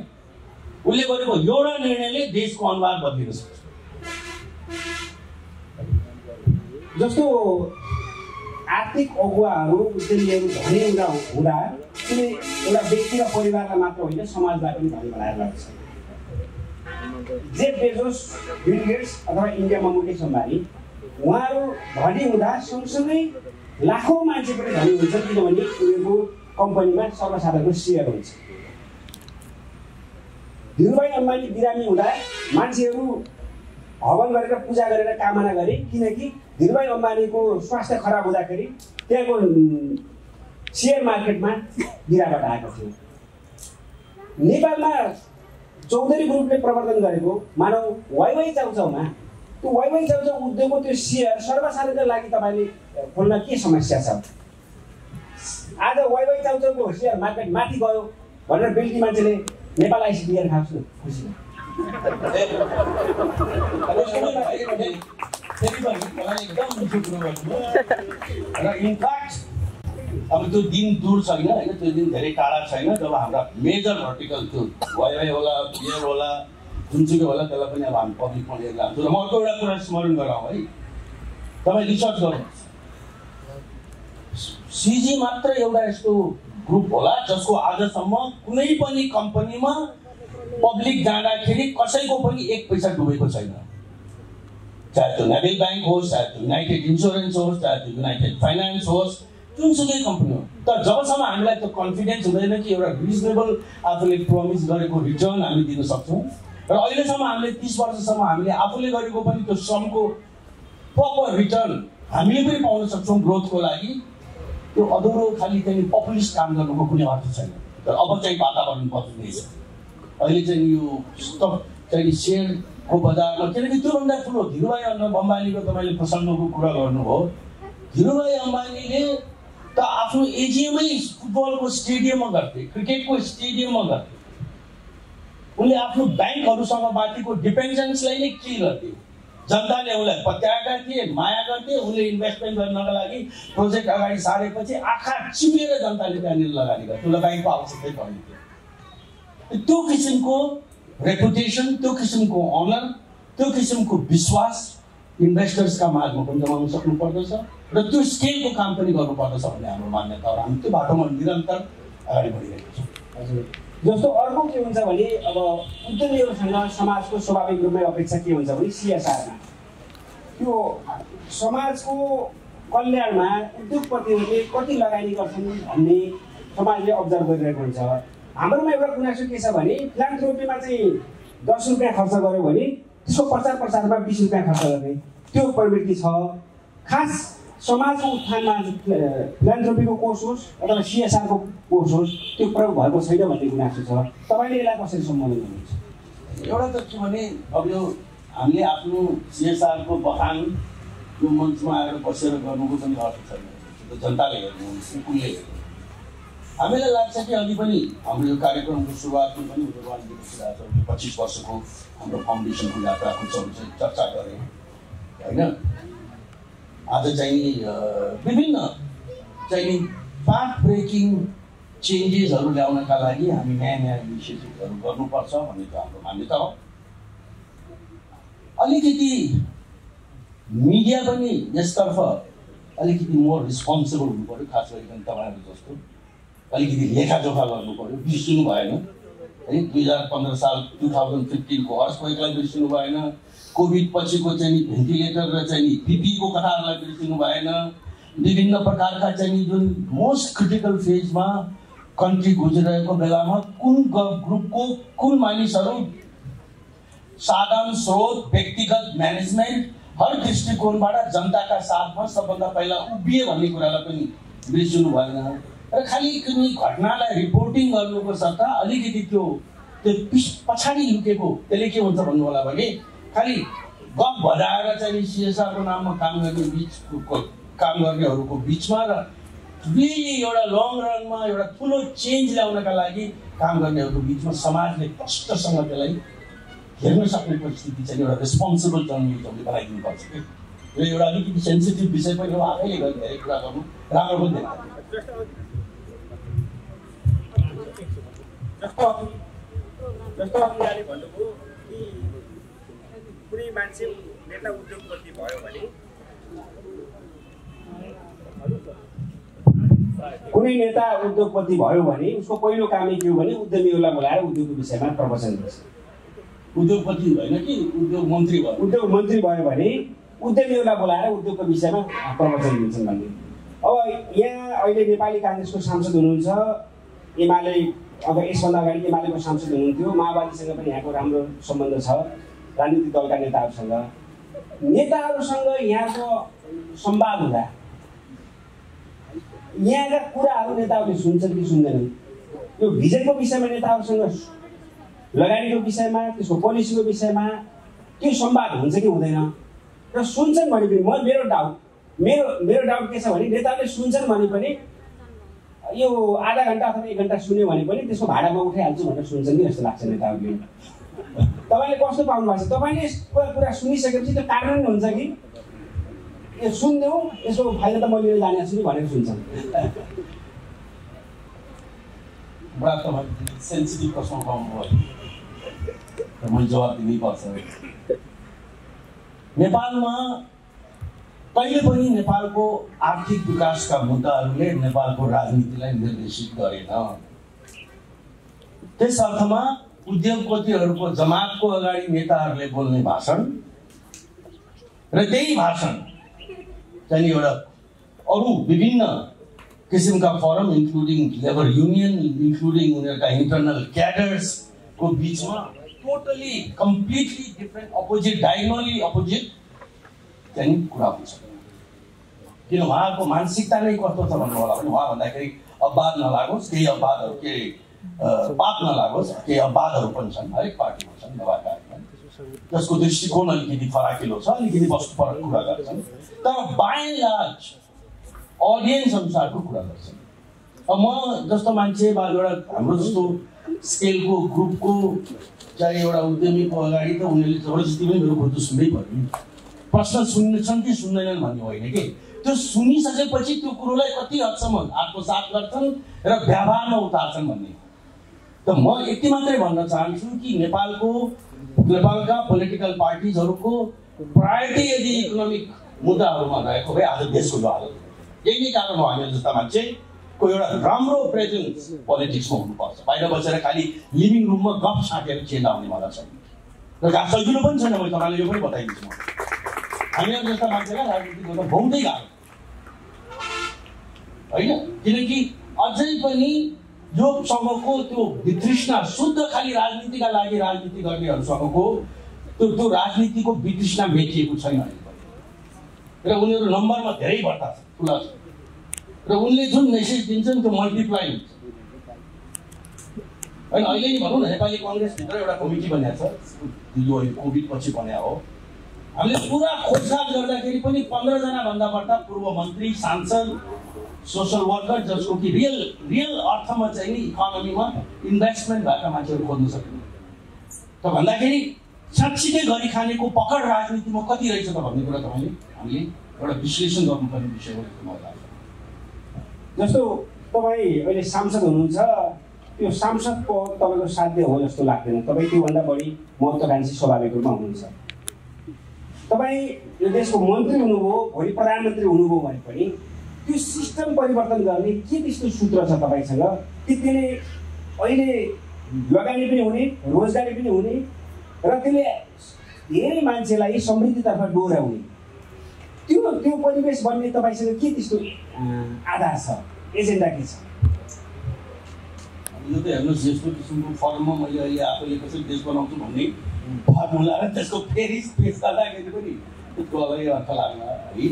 B: उसले गरेको एउटा निर्णयले देशको अनुहार बदलिन सक्छ।
A: जस्तो आर्थिक अगुवाहरू उद्यमीहरू धनी हुँदा कुनै एउटा व्यक्ति र परिवारलाई मात्र होइन समाजलाई पनि धनी बनाएर लाग्छ। जेफ बेजोस, बिल गेट्स अथवा इन्डियामा मुकेश अम्बानी उहाँहरू धनी हुँदा सँगसँगै लाखौँ मान्छे पनि धनी हुन्छ, किनभने उनीहरूको कम्पनीमा सर्वसाधारणको सेयर हुन्छ। धीरुभाइ अम्बानी बिरामी हुँदा मान्छेहरू हवन गरेर पूजा गरेर कामना गरे, किनकि धीरुभाइ अम्बानीको स्वास्थ्य खराब हुँदाखेरि त्यहाँको सेयर मार्केटमा गिरावट आएको थियो। नेपालमा चौधरी ग्रुपले प्रवर्तन गरेको मानौ वाइवाई चाउचाउमा, त्यो वाइवाई चाउचाउ उद्योगको त्यो सेयर सर्वसाधारणको लागि तपाईँले खोल्न के समस्या छ? आज वाइवाई चाउचाउको सेयर मार्केट माथि गयो भनेर बेलुकी मान्छेले नेपाल आइसी बियर खान्छ खुसी।
B: र इनफ्याक्ट अब त्यो दिन दूर छैन होइन, त्यो दिन धेरै टाढा छैन जब हाम्रा मेजर भर्टिकल त्यो वाइवाई होला, बियर होला, जुनसुकै होला, त्यसलाई पनि अब हामी पब्लिकमा लिएर लान्छौँ। र म अर्को एउटा कुरा स्मरण गराउँ है, तपाईँ रिसर्च गर्नुहोस्, सिजी मात्र एउटा यस्तो ग्रुप होला जसको आजसम्म कुनै पनि कम्पनीमा पब्लिक जाँदाखेरि कसैको पनि 1 पैसा डुबेको छैन। चाहे त्यो नेभल ब्याङ्क होस्, चाहे त्यो युनाइटेड इन्सुरेन्स होस्, चाहे त्यो युनाइटेड फाइनेन्स होस्, जुनसुकै कम्पनी हो। तर जबसम्म हामीलाई त्यो कन्फिडेन्स हुँदैन कि एउटा रिजनेबल आफूले प्रमिस गरेको रिटर्न हामी दिन सक्छौँ, र अहिलेसम्म हामीले 30 वर्षसम्म हामीले आफूले गरेको पनि त्यो श्रमको प्रपर रिटर्न हामीले पनि पाउन सक्छौँ ग्रोथको लागि, त्यो अधुरो खालि चाहिँ पपुलिस्ट काम गर्नुको कुनै अर्थ छैन। तर अब चाहिँ वातावरण बदलिँदैछ। अहिले चाहिँ यो स्टक चाहिँ सेयरको बजारमा, किनकि त्योभन्दा ठुलो धीरुभाइ अम्बानीको तपाईँले प्रसङ्गको कुरा गर्नुभयो। धीरुभाइ अम्बानीले त आफ्नो एजिएमै फुटबलको स्टेडियममा गर्थे, क्रिकेटको स्टेडियममा गर्थे। उनले आफ्नो ब्याङ्कहरूसँग बाँकीको डिपेन्डेन्सलाई नै क्लियर गर्थे। जनताले उसलाई पत्याएका थिए, माया गर्थे। उनले इन्भेस्टमेन्ट गर्नका लागि प्रोजेक्ट अगाडि सारेपछि आँखा चिमेर जनताले त्यहाँनिर लगानी गर्थे, उसलाई ब्याङ्कको आवश्यकतै पर्ने थियो। त्यो किसिमको रेपुटेसन, त्यो किसिमको अनर, त्यो किसिमको विश्वास इन्भेस्टर्सका माझमा पनि जमाउन सक्नु पर्दछ र त्यो स्केलको काम पनि गर्नुपर्दछ भन्ने हाम्रो मान्यता हो। हामी त्यो बाटोमा निरन्तर अगाडि बढिरहेका छौँ।
A: हजुर, जस्तो अर्को के हुन्छ भने अब उद्यमीहरूसँग समाजको स्वाभाविक रूपमै अपेक्षा के हुन्छ भने सिएसआरमा त्यो समाजको कल्याणमा उद्योगपतिहरूले कति लगानी गर्छन् भन्ने समाजले अब्जर्भ गरिरहेको हुन्छ। हाम्रोमा एउटा गुनासो के छ भने फिलान्थ्रोपीमा चाहिँ 10 रुपियाँ खर्च गर्यो भने त्यसको प्रचारमा 20 रुपियाँ खर्च गर्ने त्यो प्रवृत्ति छ। खास समाजको उत्थानमा फिलान्थ्रोपीको कोर्स होस् अथवा CSRको कोर्स होस् त्यो प्रयोग भएको छैन भन्ने गुनासो छ। तपाईँले यसलाई कसरी सम्बोधन गर्नुहुन्छ?
B: एउटा त के भने अब यो हामीले आफ्नो CSRको बखान यो मञ्चमा आएर बसेर गर्नुको पनि अर्थ छैन। जनताले हेर्नु, कुकुरले हेर्नु। हामीलाई लाग्छ कि अलि पनि हाम्रो यो कार्यक्रमको सुरुवातमा पनि उहाँले देखिरहेको छ 25 वर्षको हाम्रो फाउन्डेसनको यात्राको चर्चा गरे होइन। आज चाहिँ विभिन्न चाहिँ पाथ ब्रेकिङ चेन्जेसहरू ल्याउनका लागि हामी नयाँ इनिसिएटिभहरू गर्नुपर्छ भन्ने त हाम्रो मान्यता हो। अलिकति मिडिया पनि यसतर्फ अलिकति मोर रिस्पोन्सिबल हुनु पऱ्यो। खास गरिकन तपाईँहरू जस्तो अलिकति लेखाजोखा गर्नु पऱ्यो। बिर्सिनु भएन है। 2015 साल 2015को अर्थक्वेकलाई बिर्सिनु भएन। कोभिड पछिको चाहिँ भेन्टिलेटर र चाहिँ PPE को कथाहरूलाई बिर्सिनु भएन। विभिन्न प्रकारका चाहिँ जुन मोस्ट क्रिटिकल फेजमा कन्ट्री गुजिरहेको बेलामा कुन ग्रुपको कुन मानिसहरू साधन स्रोत व्यक्तिगत म्यानेजमेन्ट हर दृष्टिकोणबाट जनताका साथमा सबभन्दा पहिला उभिए भन्ने कुरालाई पनि बिर्सिनु भएन। र खालि कुनै घटनालाई रिपोर्टिङ गर्नुको सट्टा अलिकति त्यो पछाडि लुकेको त्यसले के हुन्छ भन्नु होला भने खालि गफ बजाएर चाहिँ CSRको नाममा काम गर्नेहरूको बिचमा र रियली एउटा लङ रनमा एउटा ठुलो चेन्ज ल्याउनका लागि काम गर्नेहरूको बिचमा समाजले कष्टसँग त्यसलाई हेर्न सक्ने परिस्थिति चाहिँ एउटा रेस्पोन्सिबल जर्नलिस्टहरूले बनाइदिनु पर्छ कि यो एउटा अलिकति सेन्सिटिभ विषय पनि हो। आफैले गरी धेरै कुरा गर्नु राम्रो पनि देख्छ।
A: जस्तो अघिले भन्नुभयो कि कुनै मान्छे नेता उद्योगपति भयो भने उसको पहिलो कामै के हो भने उद्यमीहरूलाई बोलाएर उद्योगको विषयमा प्रवचन गर्छ।
B: उद्योगपति होइन कि उद्योग मन्त्री भयो।
A: उद्योग मन्त्री भयो भने उद्यमीहरूलाई बोलाएर उद्योगको विषयमा प्रवचन दिन्छन् भन्ने। अब यहाँ अहिले नेपाली काङ्ग्रेसको सांसद हुनुहुन्छ, एमाले अब यसभन्दा अगाडि एमालेको सांसद हुनुहुन्थ्यो, माओवादीसँग पनि यहाँको राम्रो सम्बन्ध छ, राजनीतिक दलका नेताहरूसँग यहाँको संवाद हुँदा यहाँका कुराहरू नेताहरूले सुन्छन् कि सुन्दैनन्? यो भिजनको विषयमा नेताहरूसँग लगानीको विषयमा त्यसको पोलिसीको विषयमा त्यो संवाद हुन्छ कि हुँदैन? र सुन्छन् भने पनि मेरो डाउट के छ भने नेताहरूले सुन्छन् भने पनि यो आधा घन्टा अथवा 1 घन्टा सुन्यो भने पनि त्यसको भाडा म उठाइहाल्छु भनेर सुन्छन् कि जस्तो लाग्छ नेताहरूले। तपाईँले कस्तो पाउनु भएको छ? तपाईँले कुरा सुनिसकेपछि त्यो कार्यान्वयन हुन्छ कि यो सुनिदेऊ यसको फाइदा त म लिएर जाने छु भनेर सुन्छन्?
B: बडा तपाईँ सेन्सिटिभ प्रश्न पाउनुभयो र मैले जवाब दिनैपर्छ। नेपालमा कहिले पनि नेपालको आर्थिक विकासका मुद्दाहरूले नेपालको राजनीतिलाई निर्देशित गरेन। त्यस अर्थमा उद्योगपतिहरूको जमातको अगाडि नेताहरूले बोल्ने भाषण र त्यही भाषण चाहिँ एउटा अरू विभिन्न किसिमका forum including labour union including उनीहरूका इन्टरनल क्याडर्सको बिचमा totally completely different opposite diagonally opposite चाहिँ कुरा हुन्छ। किन उहाँको मानसिकता नै कस्तो छ भन्नु होला भने उहाँ भन्दाखेरि अपवाद नलागोस्, केही अपवादहरू के पाप नलागोस्, केही अपवादहरू पनि छन्, हरेक पार्टीमा छन् नभएका जसको दृष्टिकोण अलिकति फराकिलो छ, अलिकति वस्तुपरक कुरा गर्छन्, तर बाई एन्ड लार्ज अडियन्स अनुसारको कुरा गर्छन्। अब म जस्तो मान्छे वा एउटा हाम्रो जस्तो स्केलको ग्रुपको चाहिँ एउटा उद्यमीको अगाडि त उनीहरूले जबरजस्ती पनि मेरो खोज्नु सुन्नै पर्यो। प्रश्न सुन्नेछन् कि सुन्दैनन् भन्ने होइन कि त्यो सुनिसकेपछि त्यो कुरोलाई कति हदसम्म आत्मसात गर्छन् र व्यवहारमा उतार्छन् भन्ने। त म यति मात्रै भन्न चाहन्छु कि नेपालका पोलिटिकल पार्टिजहरूको प्रायोरिटी यदि इकोनोमिक मुद्दाहरूमा रहेको भए आज देशको जो हालत यही नै कारण हो। हामी जस्ता मान्छेको एउटा राम्रो प्रेजेन्स पोलिटिक्समा हुनुपर्छ। बाहिर बसेर खालि लिभिङ रुममा गफ छाटेर चेन्ज आउने मलाई छैन र सजिलो पनि छैन। मैले तपाईँलाई यो पनि बताइदिन्छु। हामीहरू जस्ता मान्छेलाई राजनीति गर्न बहुतै गाह्रो होइन, किनकि अझै पनि योसँगको त्यो वितृष्णा शुद्ध खाली राजनीतिका लागि राजनीति गर्नेहरूसँगको त्यो राजनीतिको वितृष्णा मेटिएको छैन र उनीहरू नम्बरमा धेरै बढ्ता छ, ठुला छ र उनले जुन मेसेज दिन्छन् त्यो मल्टिप्लाई हुन्छ। होइन, अहिले नि भनौँ न, नेपाली कङ्ग्रेसभित्र एउटा कमिटी बनेको छ, यो कोभिड पछि बनाएको हो। हामीले पुरा खोजखाज गर्दाखेरि पनि 15 जना भन्दा बढ्ता पूर्व मन्त्री, सांसद, सोसल वर्कर जसको कि रियल अर्थमा चाहिँ नि इकोनोमीमा इन्भेस्टमेन्ट भएका मान्छेहरू खोज्न सकिन्छ। त भन्दाखेरि साँच्चीकै गरी खानेको पकड राजनीतिमा कति रहेछ त भन्ने कुरा हामीले एउटा विश्लेषण गर्नुपर्ने विषय हो जस्तो मलाई लाग्छ।
A: जस्तो तपाईँ अहिले सांसद हुनुहुन्छ, त्यो सांसदको तपाईँको साध्य हो जस्तो लाग्दैन। तपाईँ त्योभन्दा बढी महत्त्वाकांक्षी स्वाभाविक रूपमा हुनुहुन्छ। तपाईँ यो देशको मन्त्री हुनुभयो, भोलि प्रधानमन्त्री हुनुभयो भने पनि त्यो सिस्टम परिवर्तन गर्ने के त्यस्तो सूत्र छ तपाईँसँग कि त्यसले अहिले लगानी पनि हुने, रोजगारी पनि हुने र त्यसले धेरै मान्छेलाई समृद्धितर्फ डोर्याउने त्यो परिवेश बन्ने तपाईँसँग के त्यस्तो आधार छ, एजेन्डा के छ?
B: यो त हेर्नुहोस्, यस्तो किसिमको फर्ममा मैले अहिले आफैले कसरी देश बनाउँछु भन्ने फर्मुला र त्यसको फेरि पेश गर्दाखेरि पनि त्यसको अलगै अर्थ लाग्ला है।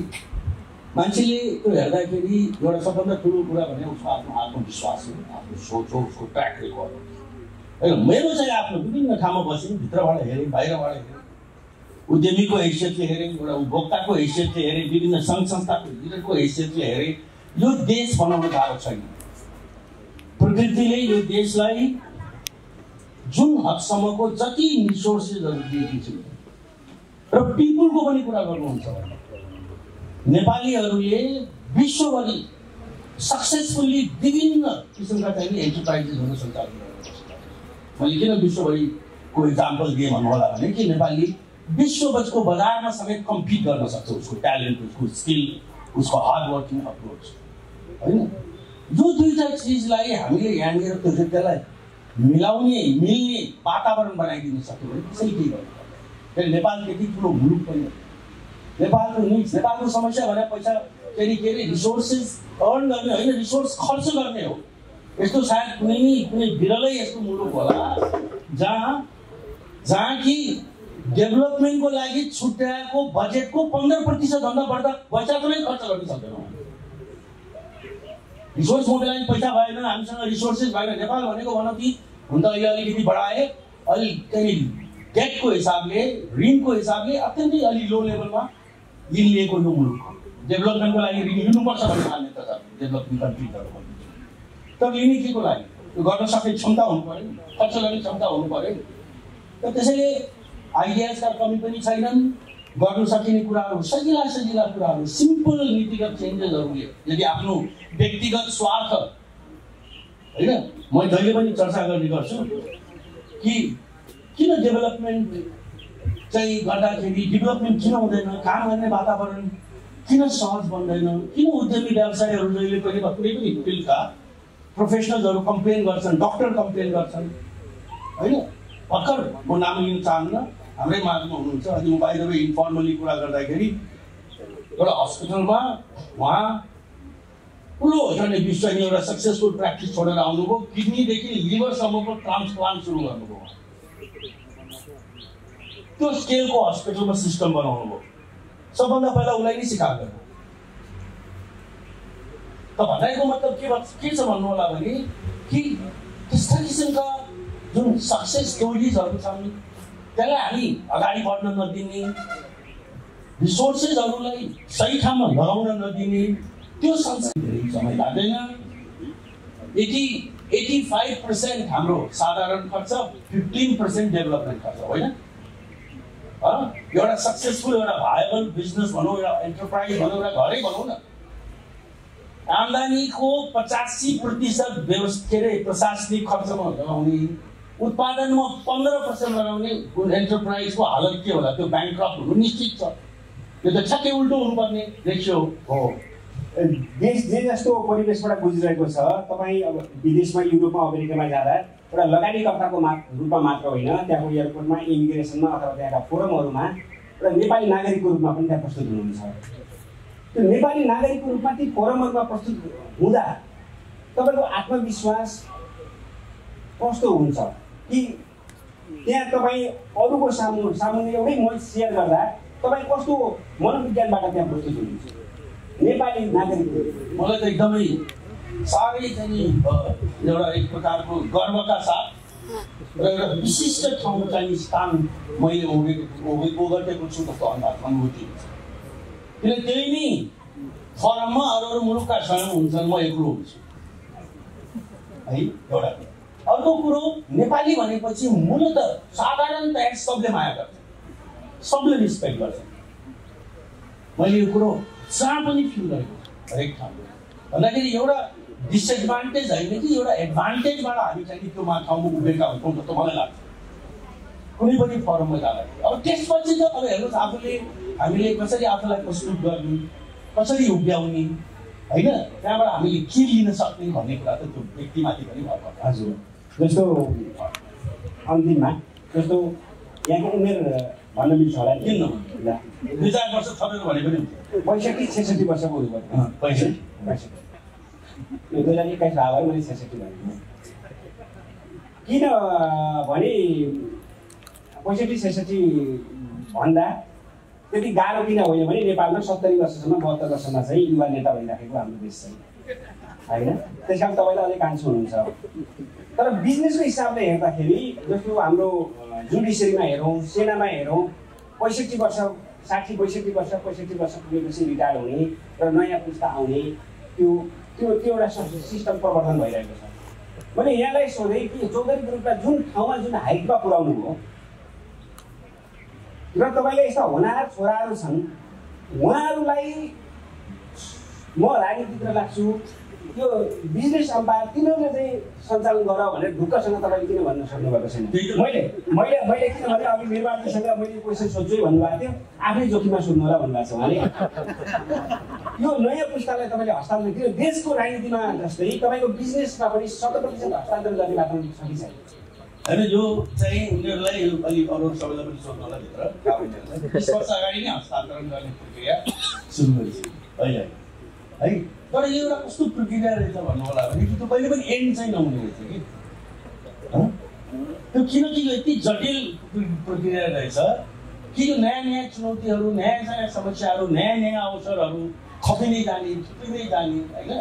B: मान्छेले त्यो हेर्दाखेरि एउटा सबभन्दा ठुलो कुरा भने उसको आफ्नो आत्मविश्वास हो, आफ्नो सोच हो, उसको ट्र्याक रेकर्ड हो। होइन, मेरो चाहिँ आफ्नो विभिन्न ठाउँमा बसेँ, भित्रबाट हेरेँ, बाहिरबाट हेरेँ, उद्यमीको हैसियतले हेरेँ, एउटा उपभोक्ताको हैसियतले हेरेँ, विभिन्न सङ्घ संस्थाको लिडरको हैसियतले हेरेँ। यो देश बनाउन गाह्रो छैन। प्रकृतिले यो देशलाई जुन हदसम्मको जति रिसोर्सेसहरू दिएकी छ र पिपुलको पनि कुरा गर्नुहुन्छ भने नेपालीहरूले विश्वभरि सक्सेसफुल्ली विभिन्न किसिमका चाहिँ एन्टरप्राइजेसहरू सञ्चालन गर्नुहुन्छ। मैले किन विश्वभरिको इक्जाम्पल दिएँ भन्नु होला भने कि नेपाली विश्वको बजारमा समेत कम्पिट गर्न सक्छ, उसको ट्यालेन्ट, उसको स्किल, उसको हार्ड वर्किङ अप्रोच। होइन, यो दुईटा चिजलाई हामीले यहाँनिर त्यसलाई मिल्ने वातावरण बनाइदिन सक्यो भने त्यसै के गर्नु पर्छ। फेरि नेपाल त्यति ठुलो मुलुक पनि हो। नेपालको समस्या भने पैसा फेरि के अरे रिसोर्सेस अर्न गर्ने होइन, रिसोर्स खर्च गर्ने हो। यस्तो सायद कुनै विरलै यस्तो मुलुक होला जहाँ कि डेभलपमेन्टको लागि छुट्याएको बजेटको 15% भन्दा बढ्दा पैसा पनि खर्च गर्न सक्दैनौँ। रिसोर्स मोबिलाइज पैसा भएन, हामीसँग रिसोर्सेस भएन। नेपाल भनेको भनौँ कि हुन त अहिले अलिकति बढाए, अलि कहीँ डेटको हिसाबले, ऋणको हिसाबले अत्यन्तै अलि लो लेभलमा ऋण लिएको यो मुलुक हो। डेभलपमेन्टको लागि ऋण लिनुपर्छ भन्ने मान्यता छ डेभलपिङ कन्ट्रिजहरू। तर लिने के को लागि? त्यो गर्न सक्ने क्षमता हुनु पऱ्यो, खर्च गर्ने क्षमता हुनु पऱ्यो। र त्यसैले आइडियाजका कमी पनि छैनन्। गर्नु सकिने कुराहरू सजिला कुराहरू, सिम्पल नीतिगत चेन्जेसहरूले यदि आफ्नो व्यक्तिगत स्वार्थ होइन, म जहिले पनि चर्चा गर्ने गर्छु कि किन डेभलपमेन्ट चाहिँ गर्दाखेरि डेभलपमेन्ट किन हुँदैन, काम गर्ने वातावरण किन सहज बन्दैन, किन उद्यमी व्यवसायहरू जहिले पनि कुनै पनि फिल्डका प्रोफेसनल्सहरू कम्प्लेन गर्छन्, डक्टर कम्प्लेन गर्छन्। होइन, भर्खर म नाम लिन चाहन्न, हाम्रै माझमा हुनुहुन्छ। अनि म बाहिर इन्फर्मली कुरा गर्दाखेरि एउटा हस्पिटलमा उहाँ ठुलो झन् विश्वमा एउटा सक्सेसफुल प्र्याक्टिस छोडेर आउनुभयो, किडनीदेखि लिभरसम्मको ट्रान्सप्लान्ट सुरु गर्नुभयो। त्यो स्केलको हस्पिटलमा सिस्टम बनाउनु भयो। सबभन्दा पहिला उसलाई नै सिकाएको गर्नु। त भन्दाको मतलब के छ भन्नु होला भने कि त्यस्ता किसिमका जुन सक्सेस स्टोरिजहरू छन् त्यसलाई हामी अगाडि बढ्न नदिने, रिसोर्सेसहरूलाई सही ठाउँमा लगाउन नदिने, त्यो संस्कृति धेरै समय लाग्दैन। 85% हाम्रो साधारण खर्च, 15% डेभलपमेन्ट खर्च होइन। एउटा सक्सेसफुल एउटा भायबल बिजनेस भनौँ, एउटा एन्टरप्राइज भनौँ, एउटा घरै भनौँ न, आम्दानीको 85% के अरे प्रशासनिक खर्चमा लगाउने, उत्पादनमा 15% लगाउने एन्टरप्राइजको हालत के होला? त्यो ब्याङ्क्रप्ट हुनु निश्चित छ। त्यो त ठ्याक्कै उल्टो हुनुपर्ने रेसियो हो।
A: देश जे जस्तो परिवेशबाट गुज्रिरहेको छ, तपाईँ अब विदेशमा, युरोपमा, अमेरिकामा जाँदा एउटा लगानीकर्ताको रूपमा मात्र होइन, त्यहाँको एयरपोर्टमा, इमिग्रेसनमा अथवा त्यहाँका फोरमहरूमा एउटा नेपाली नागरिकको रूपमा पनि त्यहाँ प्रस्तुत हुनुहुन्छ। त्यो नेपाली नागरिकको रूपमा ती फोरमहरूमा प्रस्तुत हुँदा तपाईँको आत्मविश्वास कस्तो हुन्छ कि त्यहाँ तपाईँ अरूको सामुन्ने एउटै म सेयर गर्दा तपाईँ कस्तो मनोविज्ञानबाट त्यहाँ प्रस्तुत हुनुहुन्छ नेपाली नागरिक?
B: मलाई त एकदमै साह्रै चाहिँ नि एउटा एक प्रकारको गर्वका साथ र एउटा विशिष्ट ठाउँ चाहिँ स्थान मैले ओगटेको छु जस्तो अनुभूति हुन्छ। किन त्यही नै फरममा अरू मुलुकका स्वयं हुन्छन्, म एक्लो हुन्छु है एउटा। अर्को कुरो नेपाली भनेपछि मूलत साधारणतया सबले माया गर्छ, सबले रिस्पेक्ट गर्छ। मैले यो कुरो जहाँ पनि फिल गरेको छु हरेक ठाउँमा। भन्दाखेरि एउटा डिसएडभान्टेज होइन कि एउटा एडभान्टेजबाट हामी चाहिँ त्यो ठाउँमा उभिएका हुन्छौँ जस्तो मलाई लाग्छ कुनै पनि फरममा जाँदाखेरि। अब त्यसपछि त अब हेर्नुहोस् हामीले कसरी आफूलाई प्रस्तुत गर्ने, कसरी उभ्याउने होइन, त्यहाँबाट हामीले के लिन सक्ने भन्ने कुरा त त्यो व्यक्तिमाथि पनि भर पर्छ।
A: हजुर, जस्तो अन्तिममा जस्तो यहाँको उमेर भन्न मिल्छ होला
B: किन ल 2-4 वर्ष थपेर भने पनि हुन्छ।
A: 65-66 वर्षको हुनुपर्छ। 65 यो 2021 भए मैले 66 भनेको किनभने 65-66 भन्दा त्यति गाह्रो किन होइन भने नेपालमा 70 वर्षसम्म 72 वर्षमा चाहिँ युवा नेता भइराखेको हाम्रो देश छ होइन। त्यस कारण तपाईँले अलिक कान्छो हुनुहुन्छ। तर बिजनेसको हिसाबले हेर्दाखेरि जस्तो हाम्रो जुडिसियरीमा हेरौँ, सेनामा हेरौँ, 65 वर्ष 60-65 वर्ष 65 वर्ष पुगेपछि रिटायर हुने र नयाँ पुस्ता आउने त्यो एउटा सिस्टम प्रवर्तन भइरहेको छ। मैले यहाँलाई सोधेँ कि चौधरी ग्रुपलाई जुन ठाउँमा जुन हाइटमा पुर्याउनु हो र तपाईँले यस्ता होनार छोराहरू छन्, उहाँहरूलाई म राजनीतितिर लाग्छु, यो बिजनेस अम्पायर तिनीहरूले चाहिँ सञ्चालन गर भनेर ढुक्कसँग तपाईँले किन भन्न सक्नुभएको छैन? मैले किनभने अघि निर्वाचनसँग मैले क्वेसन सोध्छु भन्नुभएको थियो, आफ्नै जोखिममा सोध्नु होला भन्नुभएको छ उहाँले। यो नयाँ पुस्तालाई तपाईँले हस्तान्तरण किन देशको राजनीतिमा जस्तै तपाईँको बिजनेसमा पनि 100% हस्तान्तरण गर्ने वातावरण छ कि छैन?
B: होइन, यो चाहिँ उनीहरूलाई अलिक अरू सबैलाई पनि सोध्नु होला भित्र 20 वर्ष अगाडि नै हस्तान्तरण गर्ने प्रक्रिया सुरु गरिसक्यो अहिले है। तर यो एउटा कस्तो प्रक्रिया रहेछ भन्नु होला भने कि त्यो कहिले पनि एन्ड चाहिँ नहुने रहेछ कि त्यो किनकि यो यति जटिल प्रक्रिया रहेछ कि यो नयाँ चुनौतीहरू, नयाँ समस्याहरू, नयाँ अवसरहरू थपिँदै जाने होइन।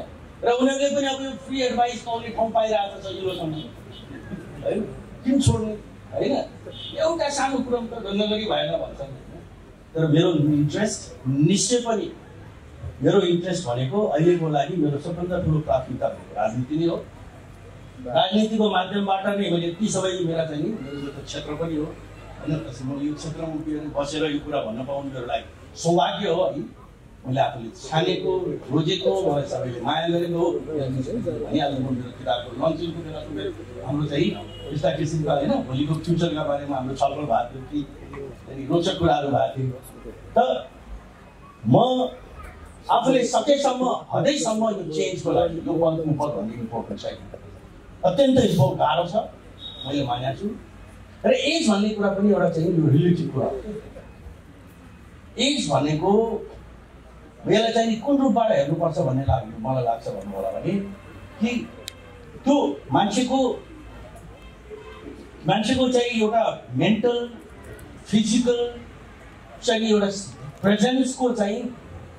B: र उनीहरूले पनि अब यो फ्री एडभाइस पाउने ठाउँ पाइरहेको छ सजिलोसँग है, किन छोड्ने होइन। एउटा सानो कुरामा त गण्डगरी भएन भन्छन्। तर मेरो इन्ट्रेस्ट भनेको अहिलेको लागि मेरो सबभन्दा ठुलो प्राथमिकता राजनीति नै हो। राजनीतिको माध्यमबाट नै मैले ती सबै मेरा चाहिँ मेरो त क्षेत्र पनि हो होइन। म यो क्षेत्रमा बसेर यो कुरा भन्न पाउनु मेरो लागि सौभाग्य हो है। मैले आफूले छानेको, रोजेको, मलाई सबैले माया गरेको हो भनिहाल्नु। म मेरो किताबको लन्चिङको बेला हाम्रो चाहिँ यस्ता किसिमका होइन भोलिको फ्युचरका बारेमा हाम्रो छलफल भएको थियो कि रोचक कुराहरू भएको थियो। त म आफूले सकेसम्म हदैसम्म यो चेन्जको लागि यो पद भन्ने इम्पोर्टेन्ट छैन, अत्यन्त गाह्रो छ मैले मानेको छु। र एज भन्ने कुरा पनि एउटा चाहिँ यो रिलेटिभ कुरा हो। एज भनेको यसलाई चाहिँ कुन रूपबाट हेर्नुपर्छ भन्ने मलाई लाग्छ भन्नु होला भने कि त्यो मान्छेको चाहिँ एउटा मेन्टल फिजिकल चाहिँ एउटा प्रेजेन्सको चाहिँ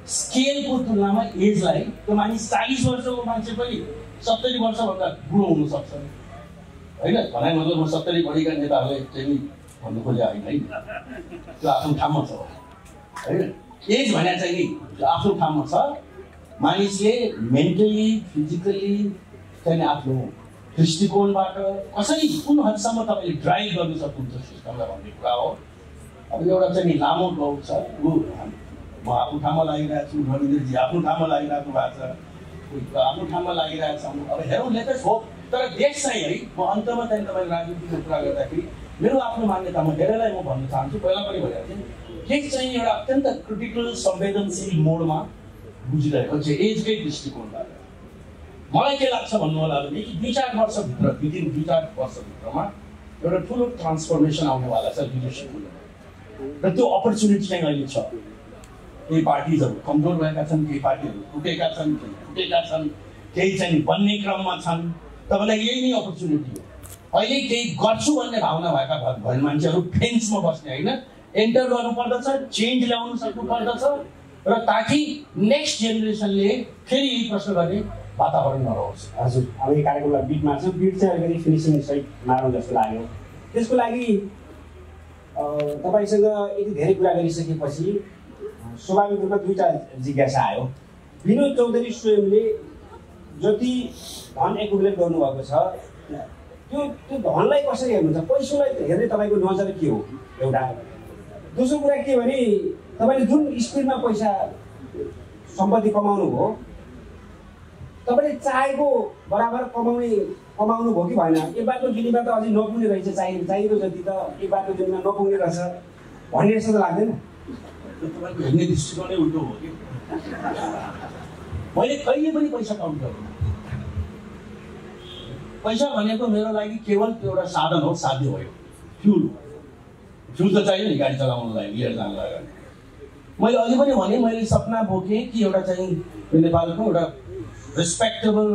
B: स्केलको तुलनामा एजलाई त्यो मानिस 40 वर्षको मान्छे पनि 70 वर्षभन्दा बुढो हुनसक्छ होइन। भनाइ मतलब म 70 बढीका नेताहरूलाई चाहिँ भन्नु खोजेको होइन है, त्यो आफ्नो ठाउँमा छ होइन। एज भने चाहिँ नि आफ्नो ठाउँमा छ। मानिसले मेन्टली फिजिकली चाहिँ आफ्नो दृष्टिकोणबाट कसरी कुन हदसम्म तपाईँले ड्राइभ गर्न सक्नुहुन्छ सिस्टमलाई भन्ने कुरा हो। अब एउटा चाहिँ नि लामो दौड छ, म आफ्नो ठाउँमा लागिरहेको छु, रविन्द्रजी आफ्नो ठाउँमा लागिरहेको भएको छ, आफ्नो ठाउँमा लागिरहेको छ। अब हेरौँ लेटेस्ट हो। तर देश चाहिँ है, म अन्तमा चाहिँ तपाईँले राजनीतिको कुरा गर्दाखेरि मेरो आफ्नो मान्यतामा धेरैलाई म भन्न चाहन्छु, पहिला पनि भइरहेको थिएँ, देश चाहिँ एउटा अत्यन्त क्रिटिकल संवेदनशील मोडमा बुझिरहेको छ एजकै दृष्टिकोणबाट। मलाई के लाग्छ भन्नु होला भने कि 2-4 वर्षभित्र विदिन 2-4 वर्षभित्रमा एउटा ठुलो ट्रान्सफर्मेसन आउनेवाला छ लिडरसिपको र त्यो अपर्च्युनिटी चाहिँ अहिले छ। केही पार्टिजहरू कमजोर भएका छन्, केही पार्टीहरू टुटेका छन्, केही चाहिँ बन्ने क्रममा छन्। तपाईँलाई यही नै अपर्च्युनिटी हो। अहिले केही गर्छु भन्ने भावना भएका मान्छेहरू फेन्समा बस्ने होइन, एन्टर गर्नुपर्दछ, चेन्ज ल्याउनु सक्नुपर्दछ र ताकि नेक्स्ट जेनेरेसनले फेरि यही प्रश्न गर्ने वातावरण नरहोस्।
A: हजुर, अब यो कार्यक्रमलाई बिट मार्छौँ। बिट चाहिँ अलिकति फिनिसिङ सहित मारौँ जस्तो लाग्यो। त्यसको लागि तपाईँसँग यति धेरै कुरा गरिसकेपछि स्वाभाविक रूपमा दुईवटा जिज्ञासा आयो। विनोद चौधरी स्वयंले जति धन एकुमुलेट गर्नुभएको छ त्यो धनलाई कसरी हेर्नुहुन्छ? पैसालाई हेर्ने तपाईँको नजर के हो? एउटा। दोस्रो कुरा के भने तपाईँले जुन स्पिडमा पैसा सम्पत्ति कमाउनु भयो, तपाईँले चाहेको बराबर कमाउनु भयो कि भएन? एक बाटो जुनीमा त अझै नपुग्ने रहेछ, चाहिएको जति त एक बाटो जुनीमा नपुग्ने रहेछ भन्ने जस्तो त लाग्दैन?
B: तपाईँको हेर्ने दृष्टिकोणै उल्टो हो कि। मैले कहिले पनि पैसा काउन्ट गर्दिनँ। पैसा भनेको मेरो लागि केवल एउटा साधन हो, साध्य भयो। फ्युल त चाहियो नि गाडी चलाउनलाई, लिएर जानलाई। मैले अझै पनि भने मैले सपना बोकेँ कि एउटा चाहिँ नेपालको एउटा रेस्पेक्टेबल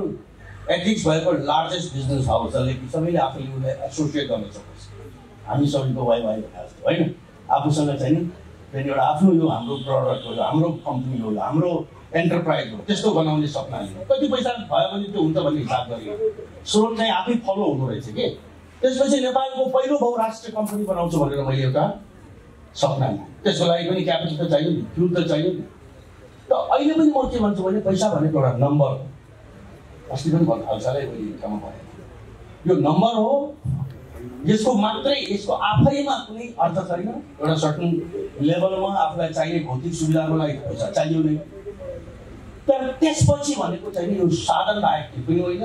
B: एथिक्स भएको लार्जेस्ट बिजनेस हाउस जसले कि सबैले आफूले उसलाई एसोसिएट गर्न सकोस्। हामी सबैको वाइ होइन, आफूसँग चाहिँ नि फेरि एउटा आफ्नो यो हाम्रो प्रडक्ट हो, हाम्रो कम्पनी हो, हाम्रो एन्टरप्राइज हो, त्यस्तो बनाउने सपना लिनु। कति पैसा भयो भने त्यो हुन्छ भन्ने हिसाब गरियो। स्रोत चाहिँ आफै फलो हुँदो रहेछ कि। त्यसपछि नेपालको पहिलो बहुराष्ट्रिय कम्पनी बनाउँछु भनेर मैले एउटा सपना लिएँ। त्यसको लागि पनि क्यापिटल त चाहियो नि, फ्युल त चाहियो नि। त अहिले पनि म के भन्छु भने पैसा भनेको एउटा नम्बर हो। अस्ति पनि हालसालै मैले ठाउँमा भने यो नम्बर हो, यसको मात्रै, यसको आफैमा कुनै अर्थ छैन। एउटा सर्टन लेभलमा आफूलाई चाहिने भौतिक सुविधाको लागि पैसा चाहियो नै, तर त्यसपछि भनेको चाहिँ यो साधन बाहेक केही पनि होइन,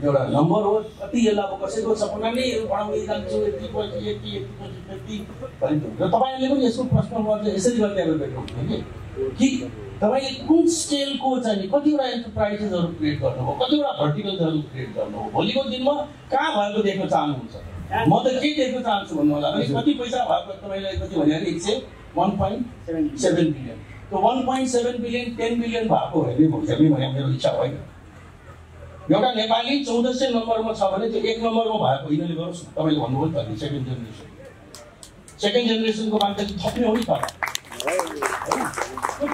B: एउटा नम्बर हो। कति यसलाई अब कसैको सपना नै बढाउँदै जान्छु, यति र तपाईँहरूले पनि यसको प्रश्न गर्दा यसरी गर्दै भेट्नुहुन्छ कि तपाईँले कुन स्केलको चाहिँ कतिवटा एन्टरप्राइजेसहरू क्रिएट गर्नुभयो, कतिवटा भर्टिकल्सहरू क्रिएट गर्नुभयो, भोलिको दिनमा कहाँ भएको देख्न चाहनुहुन्छ? म त के देख्न चाहन्छु भन्नु होला। कति पैसा भएको तपाईँले कति भन्यो भने 1.7 बिलियन। त्यो 1.7 बिलियन 10 बिलियन भएको हेर्ने भइसक्यो भने मेरो इच्छा होइन। एउटा नेपाली 1400 नम्बरमा छ भने त्यो 1 नम्बरमा भएको यिनीहरूले गरोस् न। तपाईँले भन्नुभयो त सेकेन्ड जेनेरेसनको मान्छे थप्ने हो नि त। त्यो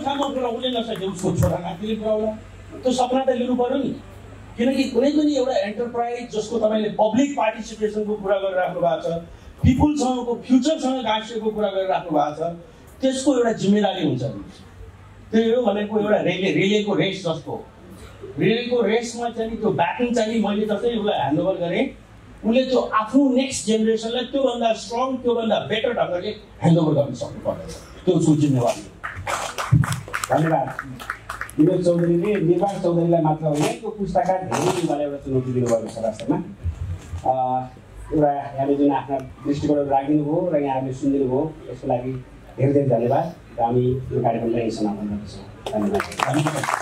B: ठाउँमा पुरा उसले नसके उसको छोरा नातिले पुऱ्याउला। त्यो सपना त लिनु पर्यो नि। किनकि कुनै पनि एउटा एन्टरप्राइज जसको तपाईँले पब्लिक पार्टिसिपेसनको कुरा गरिराख्नु भएको छ, पिपुलसँगको फ्युचरसँग गाँसिएको कुरा गरिराख्नु भएको छ, त्यसको एउटा जिम्मेदारी हुन्छ। त्यो भनेको एउटा रिलेको रेस जस्तो। रिलेको रेसमा चाहिँ त्यो ब्याटिङ चाहिँ मैले जस्तै उसलाई ह्यान्डओभर गरेँ, उसले त्यो आफ्नो नेक्स्ट जेनेरेसनलाई त्योभन्दा स्ट्रङ, त्योभन्दा बेटर ढङ्गले ह्यान्डओभर गर्न सक्नुपर्छ। त्यो उसको जिम्मेवारी।
A: धन्यवाद। विनोद चौधरीले निर्वाण चौधरीलाई मात्र होइन, त्यो पुस्तकका धेरै युवालाई एउटा चुनौती दिनुभएको छ। वास्तवमा एउटा यहाँले जुन आफ्ना दृष्टिकोण राखिदिनु भयो र यहाँहरूले सुनिदिनु भयो, यसको लागि धेरै धेरै धन्यवाद। र हामी यो कार्यक्रमलाई यही समापन गर्दछौँ। धन्यवाद।